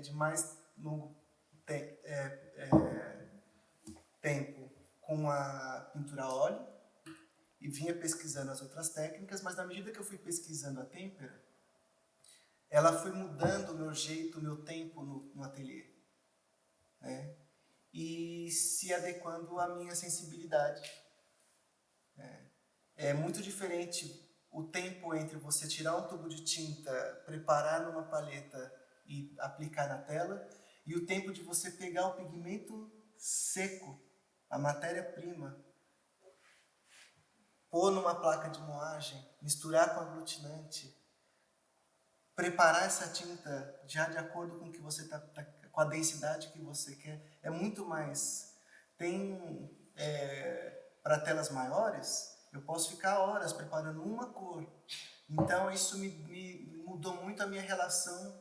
de mais longo tempo com a pintura a óleo e vinha pesquisando as outras técnicas, mas na medida que eu fui pesquisando a têmpera, ela foi mudando o meu jeito, o meu tempo no ateliê, né? E se adequando à minha sensibilidade. É muito diferente o tempo entre você tirar um tubo de tinta, preparar numa palheta e aplicar na tela, e o tempo de você pegar o pigmento seco, a matéria-prima, pôr numa placa de moagem, misturar com aglutinante, preparar essa tinta já de acordo com o que você com a densidade que você quer, é muito mais. Para telas maiores, eu posso ficar horas preparando uma cor. Então isso me mudou muito a minha relação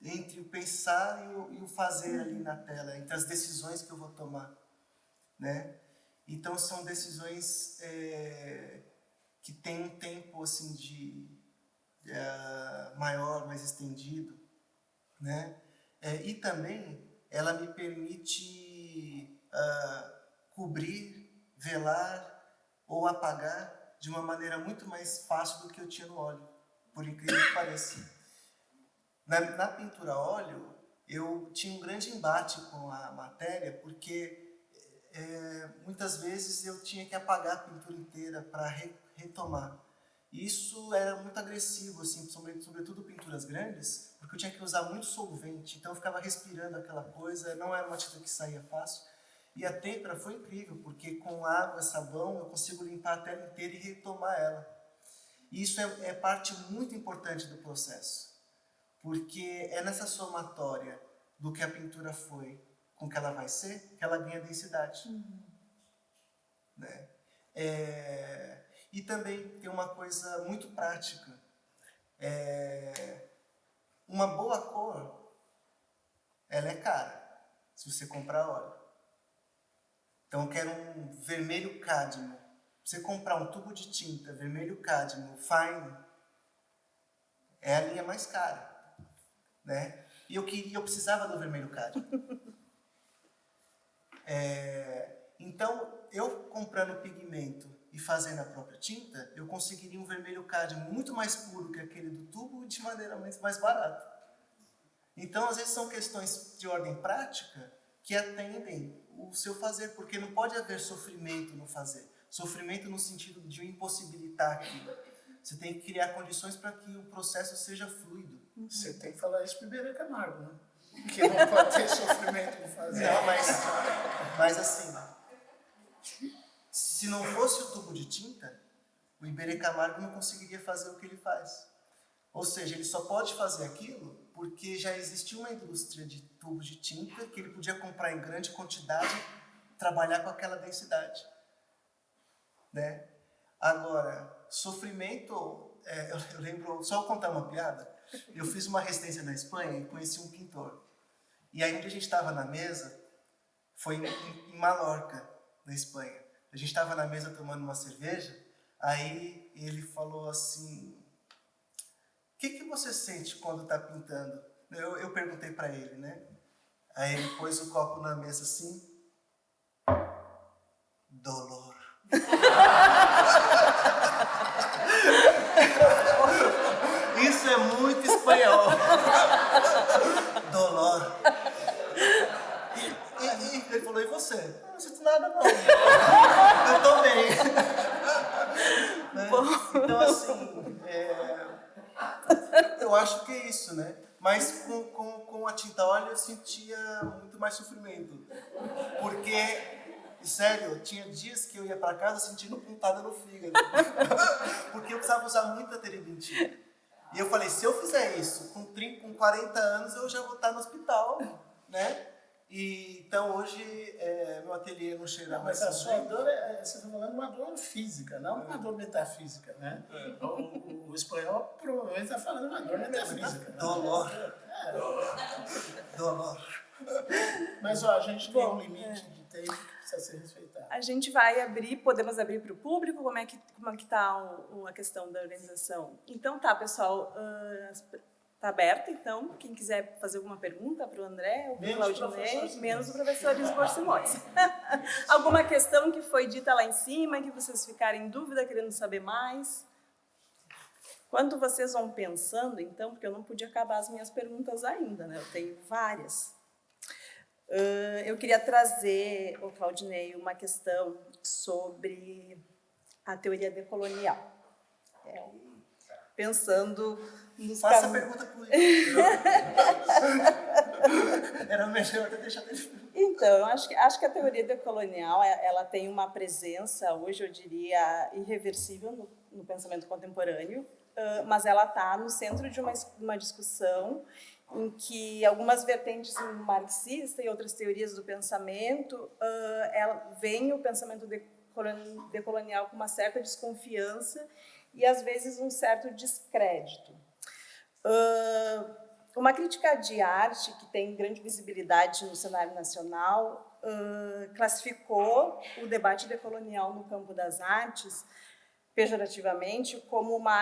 entre o pensar e o fazer ali na tela, entre as decisões que eu vou tomar, né? Então são decisões que têm um tempo assim maior, mais estendido, né? E também ela me permite cobrir, velar ou apagar de uma maneira muito mais fácil do que eu tinha no óleo, por incrível que pareça. Na pintura a óleo, eu tinha um grande embate com a matéria, porque muitas vezes eu tinha que apagar a pintura inteira para retomar. Isso era muito agressivo, assim, sobretudo pinturas grandes, porque eu tinha que usar muito solvente, então eu ficava respirando aquela coisa, não era uma tinta que saía fácil. E a têmpera foi incrível, porque com água, sabão, eu consigo limpar a tela inteira e retomar ela. E isso é parte muito importante do processo, porque é nessa somatória do que a pintura foi com o que ela vai ser, que ela ganha densidade. Né? E também tem uma coisa muito prática. Uma boa cor, ela é cara, se você comprar óleo. Então eu quero um vermelho cádmio. Você comprar um tubo de tinta vermelho cádmio fine, é a linha mais cara, né? E eu precisava do vermelho cádmio. Então, eu comprando pigmento e fazendo a própria tinta, eu conseguiria um vermelho cádmio muito mais puro que aquele do tubo de maneira mais barata. Então, às vezes são questões de ordem prática que atendem o seu fazer, porque não pode haver sofrimento no fazer. Sofrimento no sentido de impossibilitar aquilo. Você tem que criar condições para que o processo seja fluido. Você tem que falar isso pro Iberê Camargo, né? Que não pode ter sofrimento no fazer. Não, mas assim, se não fosse o tubo de tinta, o Iberê Camargo não conseguiria fazer o que ele faz. Ou seja, ele só pode fazer aquilo porque já existia uma indústria de tubos de tinta que ele podia comprar em grande quantidade, trabalhar com aquela densidade. né? Agora, sofrimento, eu lembro, só vou contar uma piada. Eu fiz uma residência na Espanha e conheci um pintor. E aí, onde a gente estava na mesa, foi em Mallorca, na Espanha. A gente estava na mesa tomando uma cerveja, aí ele falou assim: o que você sente quando está pintando? Eu perguntei para ele, né? Aí ele pôs o copo na mesa assim: dolor. Isso é muito espanhol. Dolor. E ele falou: e você? Eu não sinto nada, não. Eu tô bem. Né? Então, assim, eu acho que é isso, né? Mas com a tinta óleo eu sentia muito mais sofrimento. Porque, sério, tinha dias que eu ia para casa sentindo pontada no fígado. Porque eu precisava usar muita terebintina. E eu falei, se eu fizer isso com 40 anos, eu já vou estar no hospital, né? E, então hoje meu ateliê não cheira mais. Mas a sua dor, você está falando de uma dor física, não uma dor metafísica, né? O espanhol provavelmente está falando de uma dor metafísica. Dolor. Dolor. Mas ó, a gente tem um limite de tempo que precisa ser respeitado. A gente vai abrir, podemos abrir para o público? Como é que está a questão da organização? Então tá, pessoal, está aberto, então, quem quiser fazer alguma pergunta para o André ou para o Claudinei, menos o professor Lisboa Simões. Alguma questão que foi dita lá em cima, que vocês ficarem em dúvida, querendo saber mais? Quando vocês vão pensando, então, porque eu não pude acabar as minhas perguntas ainda, né? Eu tenho várias. Eu queria trazer, o Claudinei, uma questão sobre a teoria decolonial. Pensando nos Faça a pergunta por ele. Era melhor eu deixar ele. Então, eu acho que a teoria decolonial ela tem uma presença, hoje eu diria, irreversível no pensamento contemporâneo, mas ela está no centro de uma discussão em que algumas vertentes marxista e outras teorias do pensamento veem o pensamento decolonial com uma certa desconfiança e, às vezes, um certo descrédito. Uma crítica de arte que tem grande visibilidade no cenário nacional classificou o debate decolonial no campo das artes, pejorativamente, como uma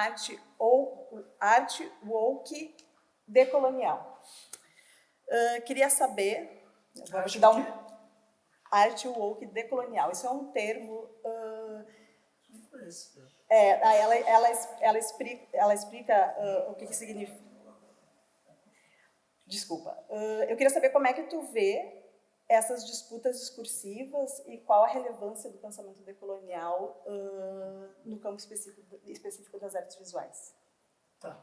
arte woke decolonial. Queria saber, vou te dar arte woke decolonial. Isso é um termo. Ela explica o que significa. Desculpa. Eu queria saber como é que tu vê essas disputas discursivas e qual a relevância do pensamento decolonial no campo específico das artes visuais. Tá.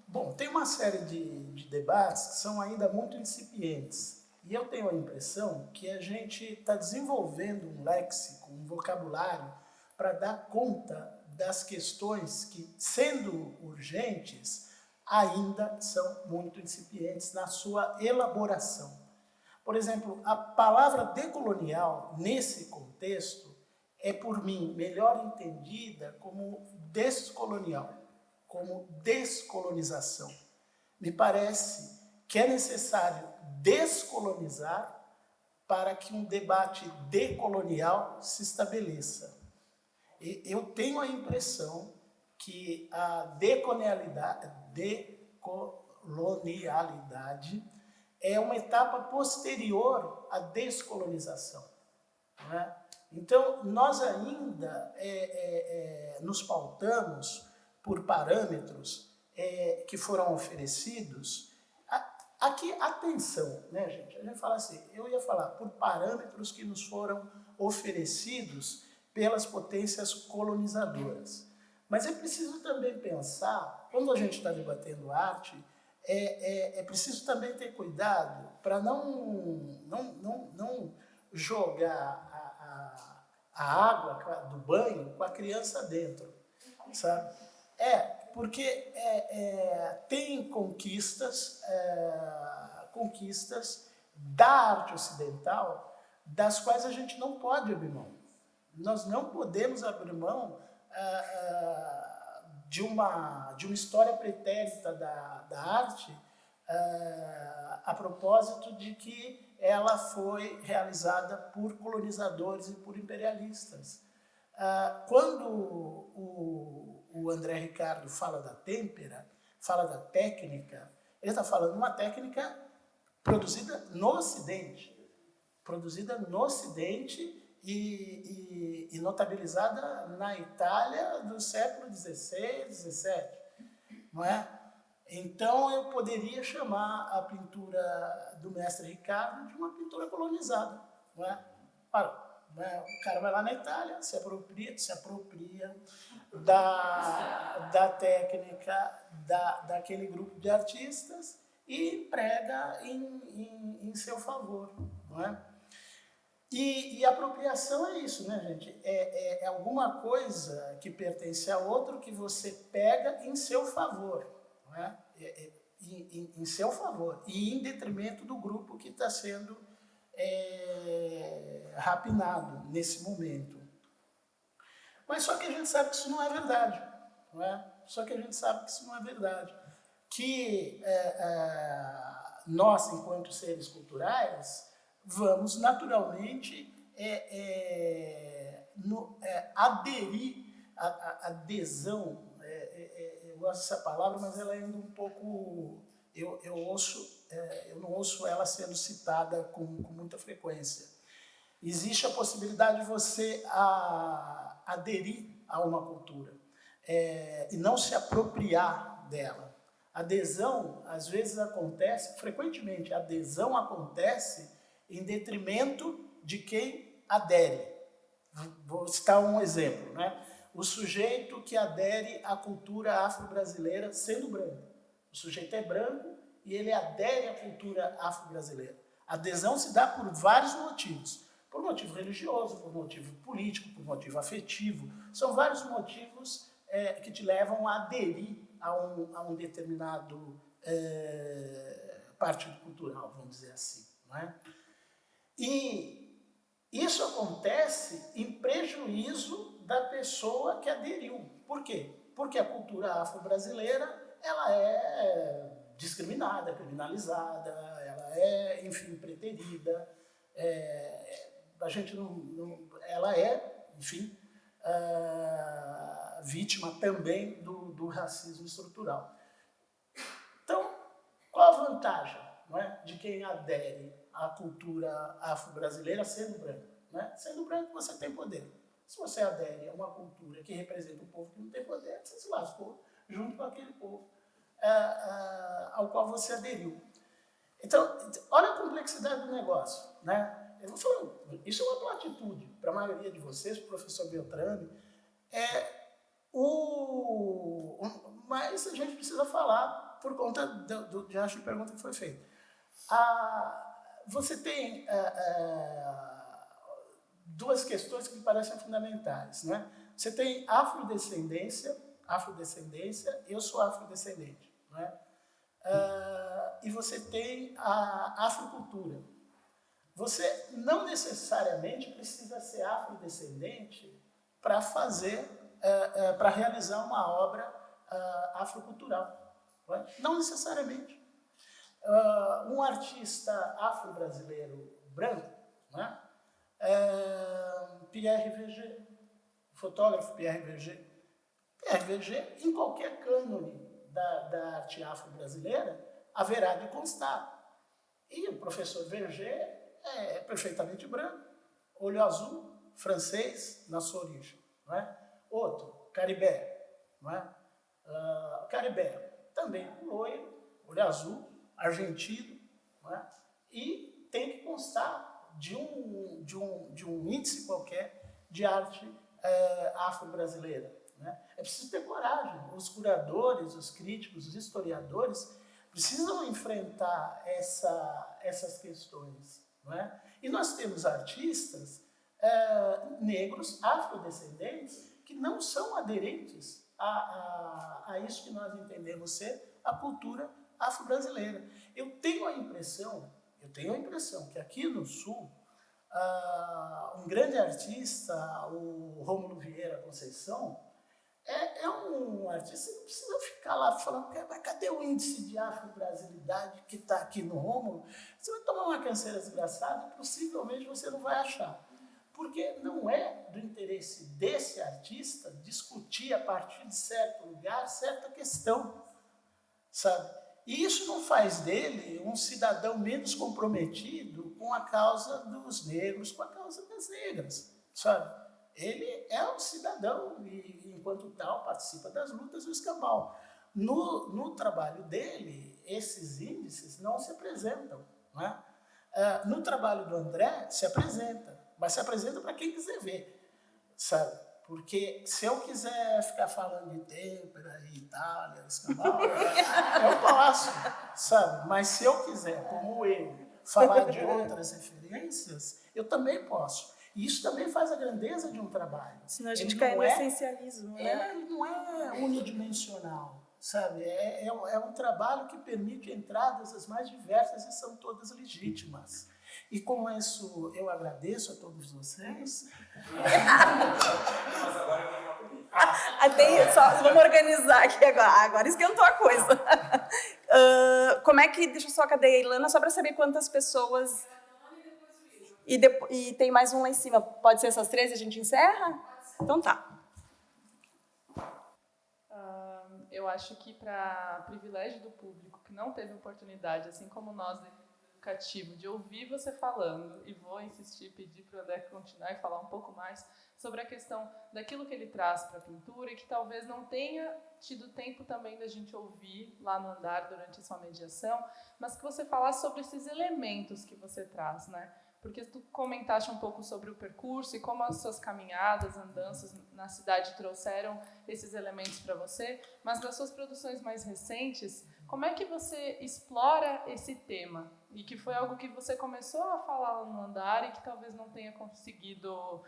Bom, tem uma série de debates que são ainda muito incipientes. E eu tenho a impressão que a gente está desenvolvendo um léxico, um vocabulário, para dar conta das questões que, sendo urgentes, ainda são muito incipientes na sua elaboração. Por exemplo, a palavra decolonial, nesse contexto, é, por mim, melhor entendida como descolonial, como descolonização. Me parece que é necessário descolonizar para que um debate decolonial se estabeleça. Eu tenho a impressão que a decolonialidade é uma etapa posterior à descolonização. Não é? Então, nós ainda nos pautamos por parâmetros que foram oferecidos. Aqui, atenção, né, gente? A gente fala assim, eu ia falar por parâmetros que nos foram oferecidos pelas potências colonizadoras. Mas é preciso também pensar, quando a gente está debatendo arte, é preciso também ter cuidado para não jogar a água do banho com a criança dentro, sabe? Porque tem conquistas da arte ocidental das quais a gente não pode abrir mão. Nós não podemos abrir mão de uma história pretérita da arte a propósito de que ela foi realizada por colonizadores e por imperialistas. Quando o André Ricardo fala da têmpera, fala da técnica, ele está falando de uma técnica produzida no Ocidente, e notabilizada na Itália do século XVI, XVII, não é? Então eu poderia chamar a pintura do mestre Ricardo de uma pintura colonizada, não é? O cara vai lá na Itália, se apropria da técnica daquele grupo de artistas e emprega em seu favor, não é? E apropriação é isso, né, gente? É alguma coisa que pertence a outro que você pega em seu favor, não é? Em seu favor e em detrimento do grupo que está sendo rapinado nesse momento. Mas só que a gente sabe que isso não é verdade, não é? Só que a gente sabe que isso não é verdade. Que nós, enquanto seres culturais, vamos naturalmente aderir, a adesão, eu gosto dessa palavra, mas ela é ainda um pouco, eu não ouço ela sendo citada com muita frequência. Existe a possibilidade de você aderir a uma cultura e não se apropriar dela. A adesão, às vezes, frequentemente, a adesão acontece em detrimento de quem adere. Vou citar um exemplo, né? O sujeito que adere à cultura afro-brasileira sendo branco. O sujeito é branco e ele adere à cultura afro-brasileira. A adesão se dá por vários motivos. Por motivo religioso, por motivo político, por motivo afetivo. São vários motivos que te levam a aderir a um determinado partido cultural, vamos dizer assim, não é? E isso acontece em prejuízo da pessoa que aderiu. Por quê? Porque a cultura afro-brasileira ela é discriminada, criminalizada, ela é, enfim, preterida, a gente ela é, enfim, vítima também do racismo estrutural. Então, qual a vantagem, não é, de quem adere à cultura afro-brasileira sendo branco? Né? Sendo branco, você tem poder. Se você adere a uma cultura que representa um povo que não tem poder, você se lascou junto com aquele povo ao qual você aderiu. Então, olha a complexidade do negócio, né? Eu vou falando, isso é uma platitude para a maioria de vocês, o professor Beltrame, mas a gente precisa falar por conta de pergunta que foi feita. Você tem duas questões que me parecem fundamentais, né? Você tem afrodescendência, eu sou afrodescendente, né? E você tem a afrocultura. Você não necessariamente precisa ser afrodescendente para para realizar uma obra afrocultural. Não necessariamente. Um artista afro-brasileiro branco, né? Pierre Verger, fotógrafo Pierre Verger. Pierre Verger, em qualquer cânone da arte afro-brasileira, haverá de constar. E o professor Verger é perfeitamente branco, olho azul, francês, na sua origem. Não é? Outro, Caribé. Não é? Caribé, também loiro, olho azul, argentino, não é? E tem que constar de um índice qualquer de arte afro-brasileira. Né? É preciso ter coragem. Os curadores, os críticos, os historiadores precisam enfrentar essas questões. Não é? E nós temos artistas negros, afrodescendentes, que não são aderentes a isso que nós entendemos ser a cultura afro-brasileira. Eu tenho a impressão que aqui no Sul um grande artista, o Rômulo Vieira Conceição, é um artista que não precisa ficar lá falando, mas cadê o índice de afro-brasilidade que está aqui no Rômulo? Você vai tomar uma canseira desgraçada e possivelmente você não vai achar. Porque não é do interesse desse artista discutir a partir de certo lugar, certa questão, sabe? E isso não faz dele um cidadão menos comprometido com a causa dos negros, com a causa das negras, sabe? Ele é um cidadão e, enquanto tal, participa das lutas do escambau. No trabalho dele, esses índices não se apresentam, né? No trabalho do André, se apresenta, mas se apresenta para quem quiser ver, sabe? Porque se eu quiser ficar falando de têmpera, Itália, escambau, eu posso, sabe? Mas se eu quiser, como ele, falar de outras referências, eu também posso. E isso também faz a grandeza de um trabalho. Senão a gente cai no essencialismo, né? Ele não é unidimensional, sabe? É um trabalho que permite entradas as mais diversas e são todas legítimas. E com isso eu agradeço a todos vocês. Mas agora eu vou falar comigo. Vamos organizar aqui agora. Agora esquentou a coisa. Como é que... Deixa eu só, cadê a Ilana? Só para saber quantas pessoas... E tem mais um lá em cima. Pode ser essas 3 e a gente encerra? Então tá. Eu acho que para privilégio do público que não teve oportunidade, assim como nós educativo, de ouvir você falando, e vou insistir, pedir para o André continuar e falar um pouco mais sobre a questão daquilo que ele traz para a pintura e que talvez não tenha tido tempo também da gente ouvir lá no andar durante a sua mediação, mas que você falasse sobre esses elementos que você traz, né? Porque tu comentaste um pouco sobre o percurso e como as suas caminhadas, andanças na cidade trouxeram esses elementos para você, mas das suas produções mais recentes, como é que você explora esse tema? E que foi algo que você começou a falar lá no andar e que talvez não tenha conseguido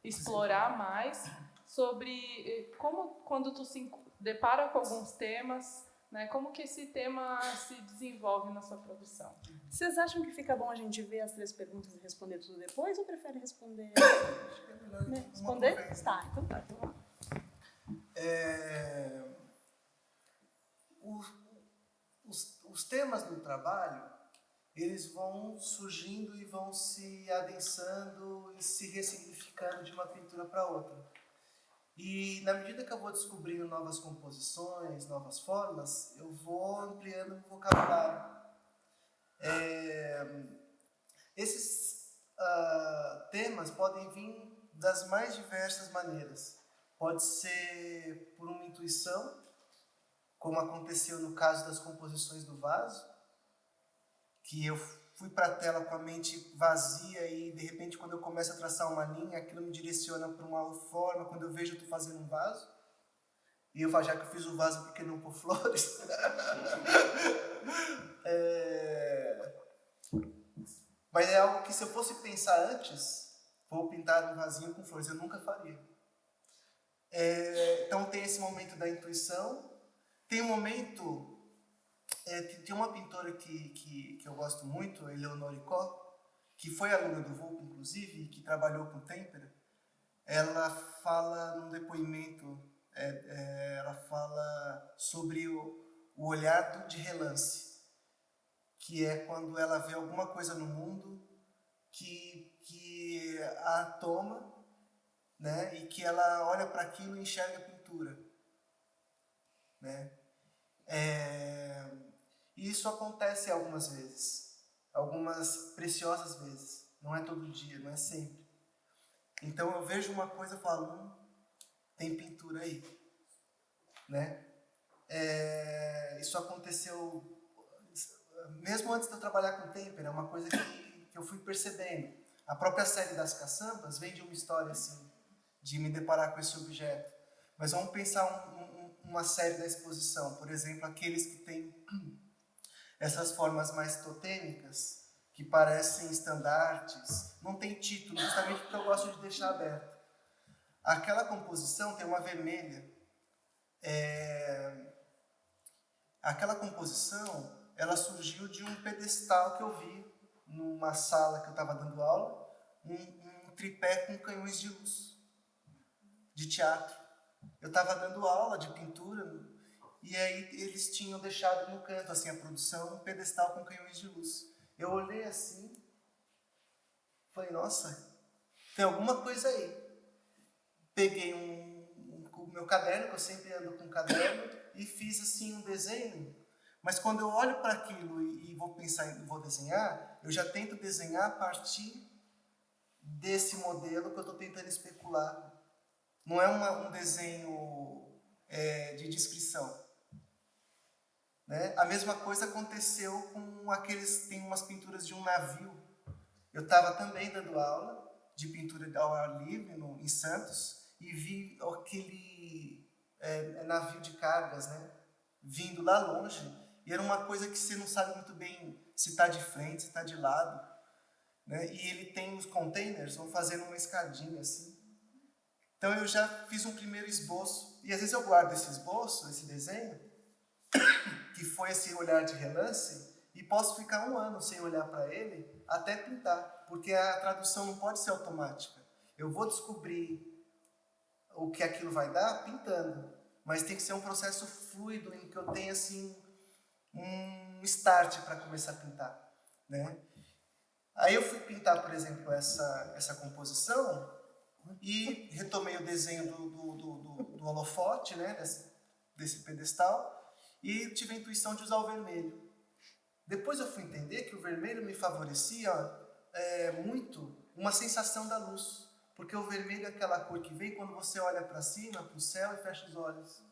explorar mais, sobre como, quando tu se depara com alguns temas, né, como que esse tema se desenvolve na sua produção? Vocês acham que fica bom a gente ver as 3 perguntas e responder tudo depois ou prefere responder? Responder? Tá, então tá. Então vamos lá. Os temas do trabalho, eles vão surgindo e vão se adensando e se ressignificando de uma pintura para outra. E na medida que eu vou descobrindo novas composições, novas formas, eu vou ampliando o vocabulário. Esses temas podem vir das mais diversas maneiras. Pode ser por uma intuição, como aconteceu no caso das composições do vaso, que eu fui para a tela com a mente vazia e, de repente, quando eu começo a traçar uma linha, aquilo me direciona para uma forma. Quando eu vejo, eu estou fazendo um vaso. E eu falo, já que eu fiz o vaso, por que não pôr flores? Mas é algo que, se eu fosse pensar antes, vou pintar um vasinho com flores, eu nunca faria. Então, tem esse momento da intuição. Tem um momento... tem uma pintora que eu gosto muito, a Eleonore Có, que foi aluna do Vulpo, inclusive, e que trabalhou com têmpera. Ela fala num depoimento, ela fala sobre o olhar de relance, que é quando ela vê alguma coisa no mundo que a toma, né, e que ela olha para aquilo e enxerga a pintura, né? E isso acontece algumas vezes, algumas preciosas vezes. Não é todo dia, não é sempre. Então eu vejo uma coisa e falo, tem pintura aí, né? Isso aconteceu mesmo antes de eu trabalhar com têmpera, é uma coisa que eu fui percebendo. A própria série das caçambas vem de uma história assim, de me deparar com esse objeto. Mas vamos pensar uma série da exposição, por exemplo, aqueles que têm essas formas mais totêmicas, que parecem estandartes, não tem título, justamente porque eu gosto de deixar aberto. Aquela composição tem uma vermelha. Aquela composição, ela surgiu de um pedestal que eu vi numa sala que eu estava dando aula, um tripé com canhões de luz, de teatro. Eu estava dando aula de pintura e aí eles tinham deixado no canto, assim, a produção, um pedestal com canhões de luz. Eu olhei assim, falei, nossa, tem alguma coisa aí. Peguei o meu caderno, que eu sempre ando com caderno, e fiz assim um desenho. Mas quando eu olho para aquilo e vou pensar em vou desenhar, eu já tento desenhar a partir desse modelo que eu estou tentando especular. Não é um desenho de descrição. Né? A mesma coisa aconteceu com aqueles... Tem umas pinturas de um navio. Eu estava também dando aula de pintura ao ar livre em Santos e vi aquele navio de cargas, né? Vindo lá longe. E era uma coisa que você não sabe muito bem se está de frente, se está de lado. Né? E ele tem os containers, vão fazendo uma escadinha assim. Então eu já fiz um primeiro esboço. E às vezes eu guardo esse esboço, esse desenho, que foi esse olhar de relance, e posso ficar 1 ano sem olhar para ele até pintar. Porque a tradução não pode ser automática. Eu vou descobrir o que aquilo vai dar pintando. Mas tem que ser um processo fluido em que eu tenha assim um start para começar a pintar, né? Aí eu fui pintar, por exemplo, essa composição e retomei o desenho do holofote, né? Desse pedestal, e tive a intuição de usar o vermelho. Depois eu fui entender que o vermelho me favorecia muito uma sensação da luz, porque o vermelho é aquela cor que vem quando você olha para cima, para o céu e fecha os olhos.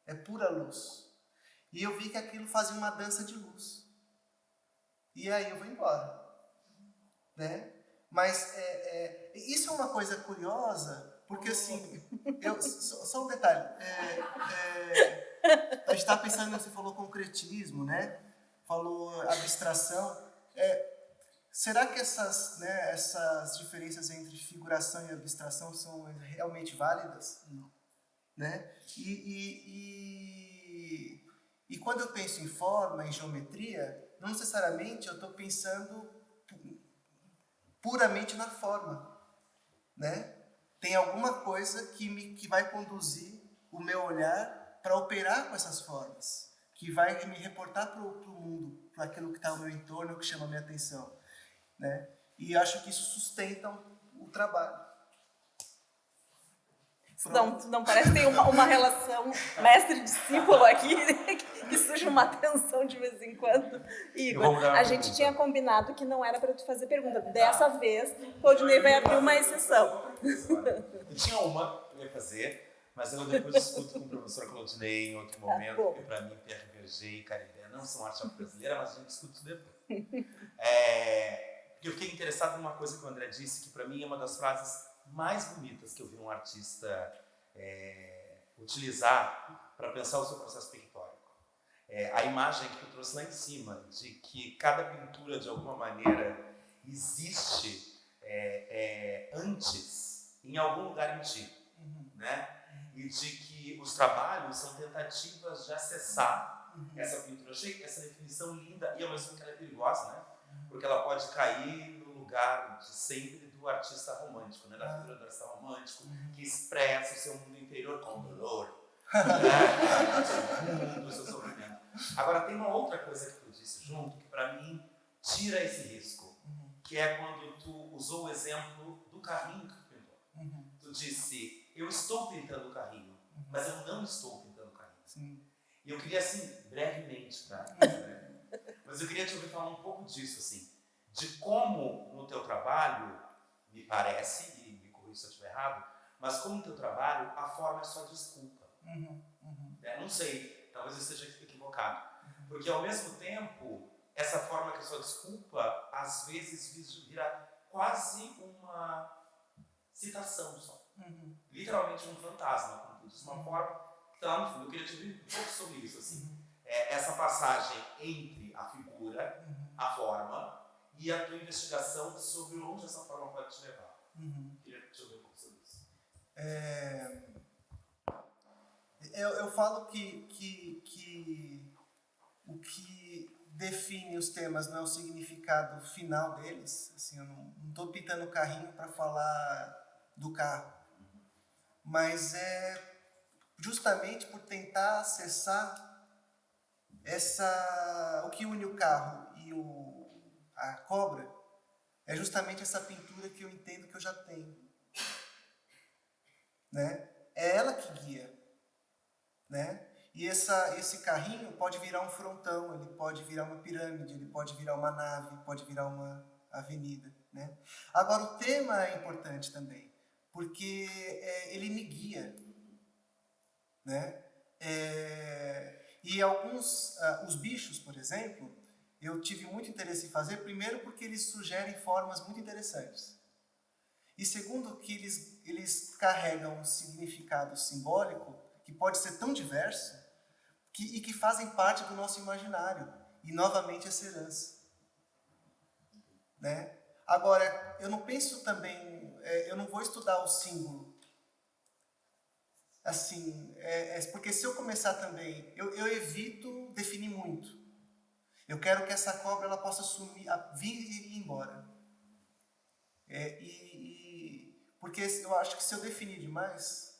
É pura luz. E eu vi que aquilo fazia uma dança de luz. E aí eu vou embora. Né? Mas isso é uma coisa curiosa, porque assim, só um detalhe. A gente estava pensando, você falou concretismo, né? Falou abstração. Será que essas diferenças entre figuração e abstração são realmente válidas? Não. Né? E quando eu penso em forma, em geometria, não necessariamente eu estou pensando puramente na forma, né? Tem alguma coisa que vai conduzir o meu olhar para operar com essas formas, que vai me reportar para o mundo, para aquilo que está ao meu entorno, que chama a minha atenção, né? E acho que isso sustenta o trabalho. Não parece ter uma relação mestre-discípulo aqui, que surge uma tensão de vez em quando. Igor, a gente tinha combinado que não era para tu fazer pergunta. Dessa vez, o Claudinei vai abrir uma exceção. Eu tinha uma que eu ia fazer, mas eu depois discuto com o professor Claudinei em outro momento, porque para mim Pierre Berger e Caribé não são arte brasileira, mas a gente discute isso depois. Eu fiquei interessado numa coisa que o André disse, que para mim é uma das frases mais bonitas que eu vi um artista utilizar para pensar o seu processo pictórico. A imagem que eu trouxe lá em cima, de que cada pintura, de alguma maneira, existe antes, em algum lugar em ti, né? E de que os trabalhos são tentativas de acessar essa pintura. Eu achei essa definição linda e ao mesmo tempo ela é perigosa, né? Porque ela pode cair no lugar de sempre do artista romântico, né? Da figura do artista romântico, que expressa o seu mundo interior com dolor, né? Do seu sofrimento. Agora, tem uma outra coisa que tu disse junto, que para mim tira esse risco, que é quando tu usou o exemplo do carrinho que tu pintou. Tu disse, eu estou pintando o carrinho, mas eu não estou pintando o carrinho. Sim. E eu queria, assim, brevemente, tá? Mas eu queria te ouvir falar um pouco disso, assim, de como no teu trabalho, me parece, e me corrija se eu estiver errado, mas como no teu trabalho a forma é só desculpa. Não sei, talvez eu esteja equivocado. Porque ao mesmo tempo, essa forma que é só desculpa, às vezes vira quase uma citação só. Literalmente um fantasma, como tu diz, uma forma que está lá no fundo. Eu queria te ouvir um pouco sobre isso, assim. Essa passagem entre a figura, a forma, e a tua investigação sobre onde essa forma pode te levar. Queria te ouvir um pouco sobre isso. Eu falo que o que define os temas não é o significado final deles. Assim, eu não estou pintando o carrinho para falar do carro, mas é justamente por tentar acessar o que une o carro e a cobra, é justamente essa pintura que eu entendo que eu já tenho, né? É ela que guia, né? E esse carrinho pode virar um frontão, ele pode virar uma pirâmide, ele pode virar uma nave, pode virar uma avenida, né? Agora, o tema é importante também, porque ele me guia, né? E os bichos, por exemplo, eu tive muito interesse em fazer, primeiro porque eles sugerem formas muito interessantes. E segundo, que eles carregam um significado simbólico que pode ser tão diverso e que fazem parte do nosso imaginário. E, novamente, essa herança. Né? Agora, eu não penso também... eu não vou estudar o símbolo. Assim, porque se eu começar também... Eu evito definir muito. Eu quero que essa cobra ela possa sumir, vir e ir embora. Porque eu acho que se eu definir demais,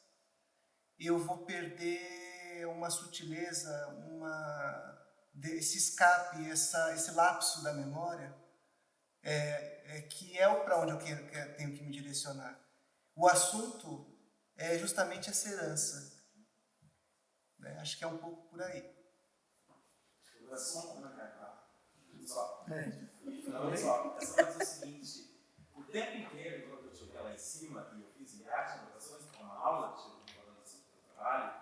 eu vou perder uma sutileza, esse escape, esse lapso da memória, que é para onde eu tenho que me direcionar. O assunto é justamente essa herança. Né? Acho que é um pouco por aí. O assunto, né, cara? Só. Não, só. É só dizer o seguinte: o tempo inteiro, enquanto eu estive lá em cima, e eu fiz viagens, anotações, com uma aula, falando sobre o trabalho,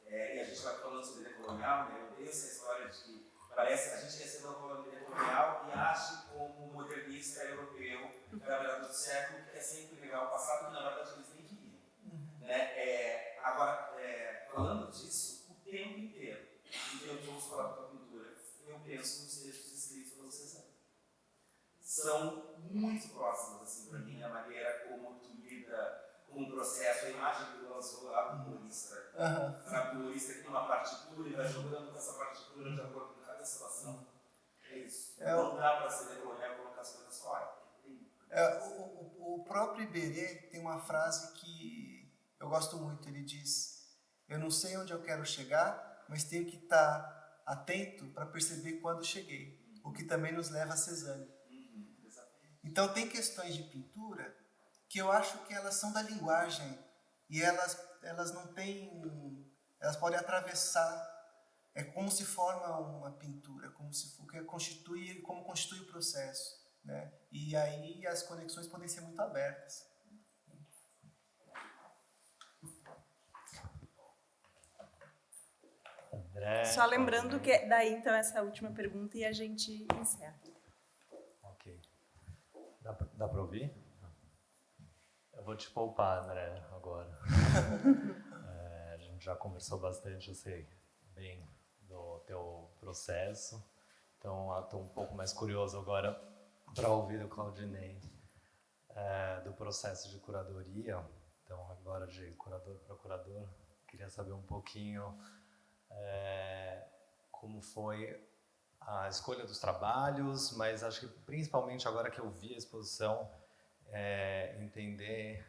e a gente vai falando sobre decolonial, né? Eu dei essa história de que parece que a gente recebeu o colônia decolonial e age como modernista europeu, trabalhador do século, que é sempre legal o passado, que na verdade eles nem queriam. Né? Agora, falando disso, o tempo inteiro, e eu vou falar da pintura, eu penso nos textos escritos pelo Cezanne. São muito próximos, assim, para mim, a maneira como tu lida com o processo, a imagem que tu lançou lá do humorista. Sabe, o humorista que tem uma partitura e vai jogando com essa partitura de acordo com cada situação. É isso. Não dá para ser decolonial e colocar as coisas fora. O próprio Iberê tem uma frase que eu gosto muito. Ele diz: eu não sei onde eu quero chegar, mas tenho que estar atento para perceber quando cheguei. O que também nos leva a Cezanne. Então tem questões de pintura que eu acho que elas são da linguagem e elas não têm, elas podem atravessar. É como se forma uma pintura, como constitui o processo, né? E aí as conexões podem ser muito abertas. André, só lembrando que daí então essa última pergunta e a gente encerra. Ok. Dá para ouvir? Eu vou te poupar, André, agora. A gente já conversou bastante, eu sei bem do teu processo. Então, estou um pouco mais curioso agora para ouvir do Claudinei, do processo de curadoria. Então, agora de curador para curador, queria saber um pouquinho como foi a escolha dos trabalhos, mas acho que principalmente agora que eu vi a exposição, entender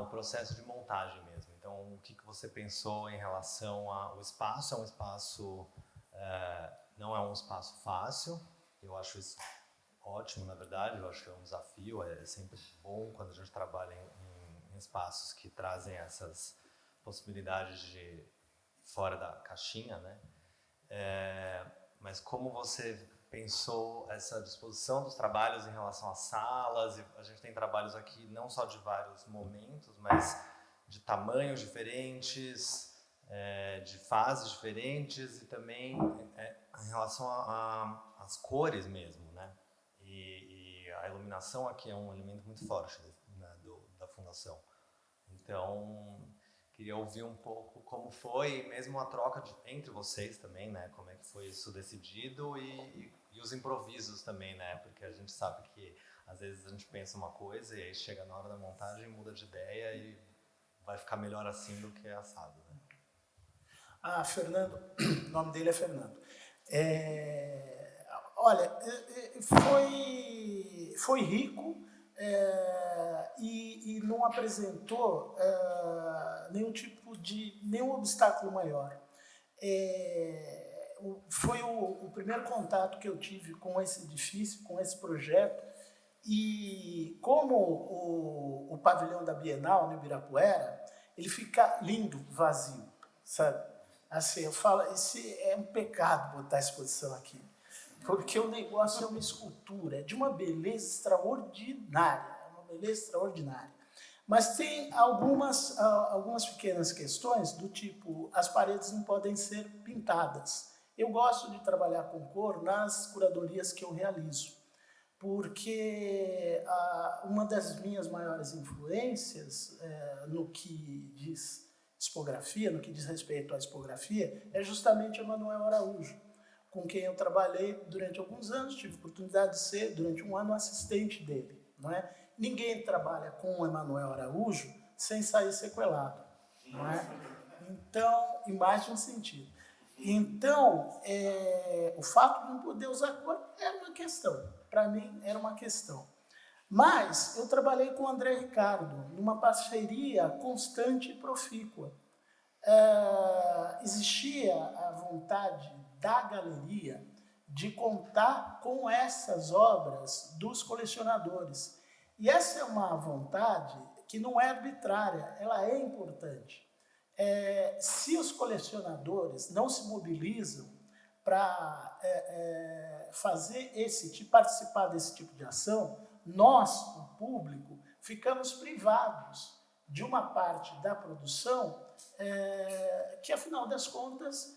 o processo de montagem mesmo. Então, o que você pensou em relação ao espaço? É um espaço, não é um espaço fácil, eu acho isso ótimo, na verdade, eu acho que é um desafio, é sempre bom quando a gente trabalha em espaços que trazem essas possibilidades de fora da caixinha, né? Mas como você pensou essa disposição dos trabalhos em relação às salas? E a gente tem trabalhos aqui não só de vários momentos, mas de tamanhos diferentes, de fases diferentes e também em relação às cores mesmo, né? E a iluminação aqui é um elemento muito forte, né, da fundação. Então, queria ouvir um pouco como foi mesmo a troca entre vocês também, né? Como é que foi isso decidido e os improvisos também, né? Porque a gente sabe que às vezes a gente pensa uma coisa e aí chega na hora da montagem, muda de ideia e vai ficar melhor assim do que assado, né? Fernando, o nome dele é Fernando. Olha, foi rico e não apresentou nenhum obstáculo maior. Foi o primeiro contato que eu tive com esse edifício, com esse projeto, e como o pavilhão da Bienal, no Ibirapuera, ele fica lindo, vazio, sabe? Assim, eu falo, esse é um pecado botar a exposição aqui, porque o negócio é uma escultura, é de uma beleza extraordinária, Mas tem algumas pequenas questões do tipo, as paredes não podem ser pintadas. Eu gosto de trabalhar com cor nas curadorias que eu realizo, porque uma das minhas maiores influências no que diz tipografia, no que diz respeito à tipografia, é justamente Emanuel Araújo, com quem eu trabalhei durante alguns anos, tive a oportunidade de ser, durante um ano, assistente dele. Não é? Ninguém trabalha com o Emanuel Araújo sem sair sequelado. Não é? Então, em mais de um sentido. Então, o fato de não poder usar cor era uma questão. Para mim, era uma questão. Mas eu trabalhei com o André Ricardo, numa parceria constante e profícua. Existia a vontade da galeria de contar com essas obras dos colecionadores. E essa é uma vontade que não é arbitrária, ela é importante. Se os colecionadores não se mobilizam para participar desse tipo de ação, nós, o público, ficamos privados de uma parte da produção que, afinal das contas,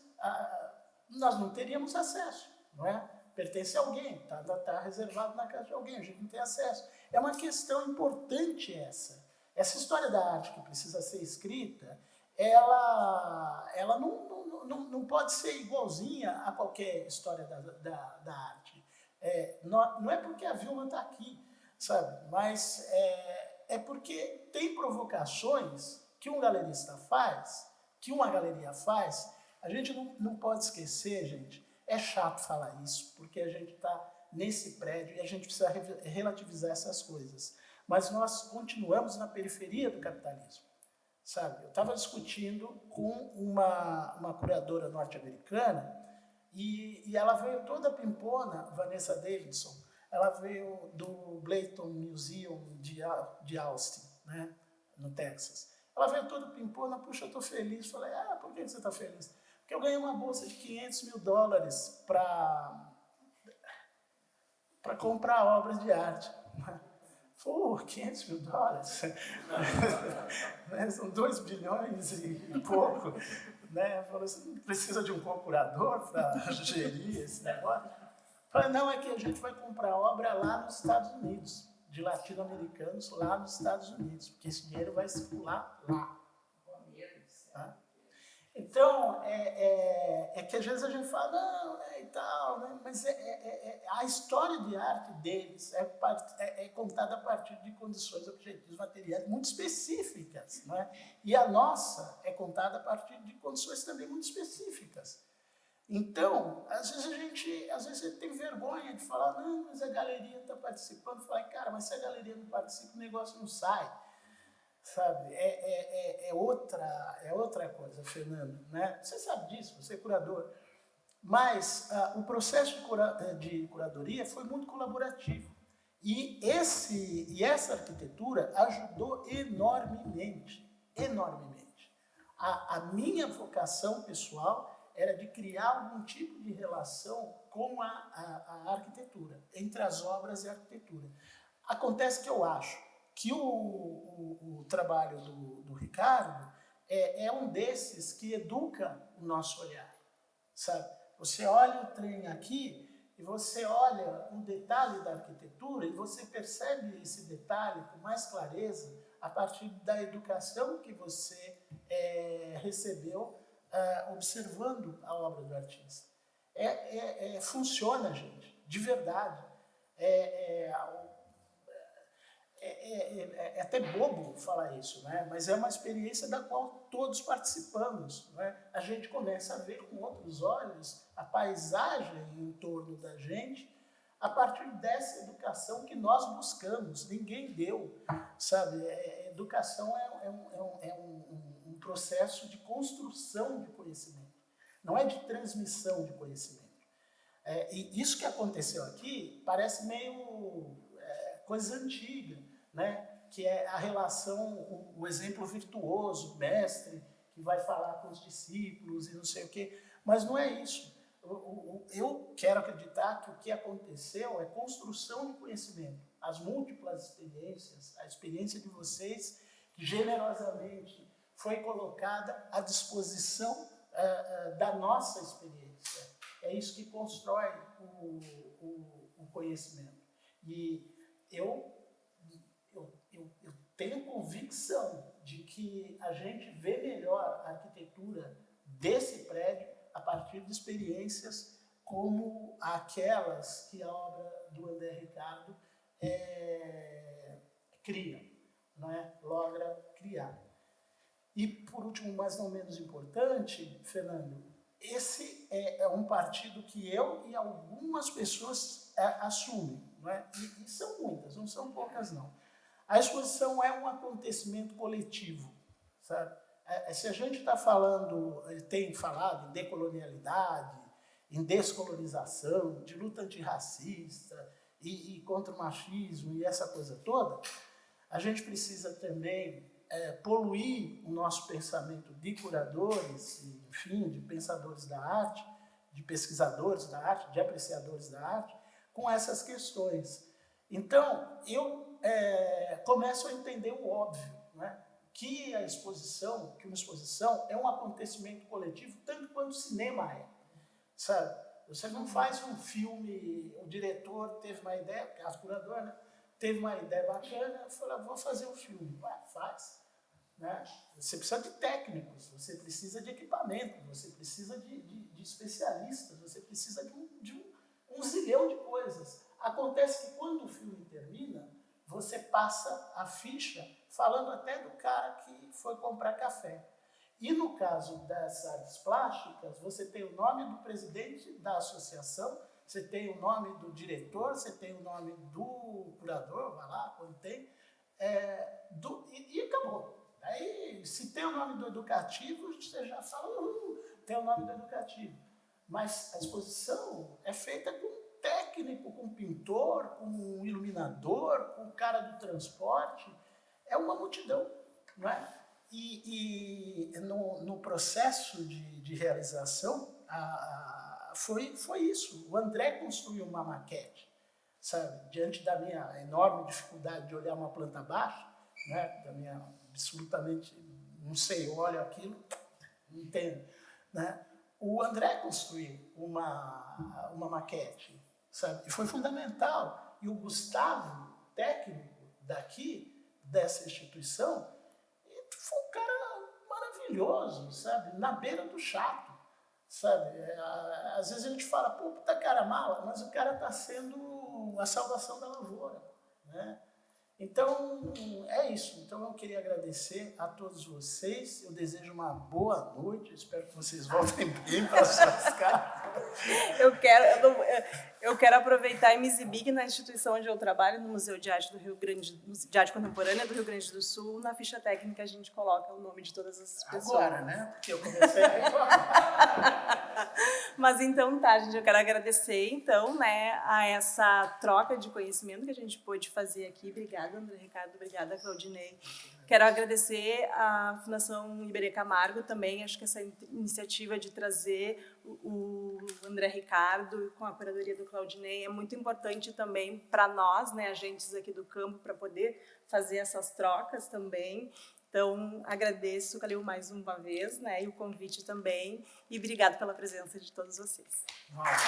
nós não teríamos acesso, não é? Pertence a alguém, está reservado na casa de alguém, a gente não tem acesso. É uma questão importante essa. Essa história da arte que precisa ser escrita, ela não pode ser igualzinha a qualquer história da arte. Não é porque a Vilma está aqui, sabe? Mas é porque tem provocações que um galerista faz, que uma galeria faz. A gente não pode esquecer, gente, é chato falar isso, porque a gente está nesse prédio e a gente precisa relativizar essas coisas. Mas nós continuamos na periferia do capitalismo, sabe? Eu estava discutindo com uma curadora norte-americana e ela veio toda pimpona, Vanessa Davidson, ela veio do Blayton Museum de Austin, né, no Texas. Ela veio toda pimpona, puxa, eu estou feliz. Falei, por que você está feliz? Porque eu ganhei uma bolsa de $500 mil para comprar obras de arte. Pô, $500 mil? São 2 bilhões e pouco. Né? Falei, você não precisa de um procurador para gerir esse negócio? Falei, não, é que a gente vai comprar obra lá nos Estados Unidos, de latino-americanos lá nos Estados Unidos, porque esse dinheiro vai circular lá. Tá? Então, é que às vezes a gente fala, não, e tal, né? Mas a história de arte deles é contada a partir de condições objetivas materiais muito específicas, né? E a nossa é contada a partir de condições também muito específicas. Então, às vezes você tem vergonha de falar, não, mas a galeria está participando. Fala, cara, mas se a galeria não participa, o negócio não sai. Sabe? É outra coisa, Fernando. Né? Você sabe disso, você é curador. Mas o processo de curadoria foi muito colaborativo. E essa arquitetura ajudou enormemente. A minha vocação pessoal era de criar algum tipo de relação com a arquitetura, entre as obras e a arquitetura. Acontece que eu acho que o trabalho do Ricardo é um desses que educa o nosso olhar, sabe? Você olha o trem aqui e você olha um detalhe da arquitetura e você percebe esse detalhe com mais clareza a partir da educação que você recebeu observando a obra do artista. Funciona, gente, de verdade. é até bobo falar isso, né? Mas é uma experiência da qual todos participamos, né? A gente começa a ver com outros olhos a paisagem em torno da gente a partir dessa educação que nós buscamos. Ninguém deu, sabe? Educação é um processo de construção de conhecimento, não é de transmissão de conhecimento. E isso que aconteceu aqui parece meio coisa antiga, né? Que é a relação, o exemplo virtuoso, mestre, que vai falar com os discípulos e não sei o quê, mas não é isso. Eu quero acreditar que o que aconteceu é construção de conhecimento, as múltiplas experiências, a experiência de vocês, que generosamente foi colocada à disposição da nossa experiência. É isso que constrói o conhecimento. E eu tenho convicção de que a gente vê melhor a arquitetura desse prédio a partir de experiências como aquelas que a obra do André Ricardo cria, né? Logra criar. E, por último, mas não menos importante, Fernando, esse é um partido que eu e algumas pessoas assumem, né? E são muitas, não são poucas, não. A exposição é um acontecimento coletivo, sabe? Se a gente está falando, tem falado em decolonialidade, em descolonização, de luta antirracista e contra o machismo e essa coisa toda, a gente precisa também poluir o nosso pensamento de curadores, enfim, de pensadores da arte, de pesquisadores da arte, de apreciadores da arte, com essas questões. Então, eu começo a entender o óbvio, né? Que uma exposição é um acontecimento coletivo, tanto quanto o cinema é, sabe? Você não faz um filme, o diretor teve uma ideia, o caso curador, né? Teve uma ideia bacana, falou, vou fazer um filme. Faz. Né? Você precisa de técnicos, você precisa de equipamento, você precisa de especialistas, você precisa de um zilhão de coisas. Acontece que quando o filme termina, você passa a ficha falando até do cara que foi comprar café. E no caso das artes plásticas, você tem o nome do presidente da associação, você tem o nome do diretor, você tem o nome do curador, vai lá, quando tem, e acabou. Aí, se tem o nome do educativo, você já fala, tem o nome do educativo. Mas a exposição é feita com um técnico, com um pintor, com um iluminador, com o cara do transporte. É uma multidão, não é? E no processo de realização, foi isso. O André construiu uma maquete, sabe? Diante da minha enorme dificuldade de olhar uma planta baixa, né? Da minha absolutamente, não sei, eu olho aquilo, não entendo, né? O André construiu uma maquete, sabe? E foi fundamental. E o Gustavo, técnico dessa instituição, foi um cara maravilhoso, sabe? Na beira do chato, sabe? Às vezes a gente fala, puta cara mala, mas o cara está sendo a salvação da lavoura, né? Então, é isso. Então, eu queria agradecer a todos vocês. Eu desejo uma boa noite. Espero que vocês voltem bem para as suas casas. Eu quero aproveitar e me exibir que na instituição onde eu trabalho, no Museu de Arte de Arte Contemporânea do Rio Grande do Sul, na ficha técnica a gente coloca o nome de todas as pessoas. Agora, né? Porque eu comecei a reclamar. Mas então tá, gente, eu quero agradecer então, né, a essa troca de conhecimento que a gente pôde fazer aqui. Obrigada, André Ricardo, obrigada, Claudinei. Quero agradecer à Fundação Iberê Camargo também, acho que essa iniciativa de trazer o André Ricardo com a curadoria do Claudinei é muito importante também para nós, né, agentes aqui do campo, para poder fazer essas trocas também. Então, agradeço, Calil, mais uma vez, né, e o convite também, e obrigado pela presença de todos vocês. Nossa.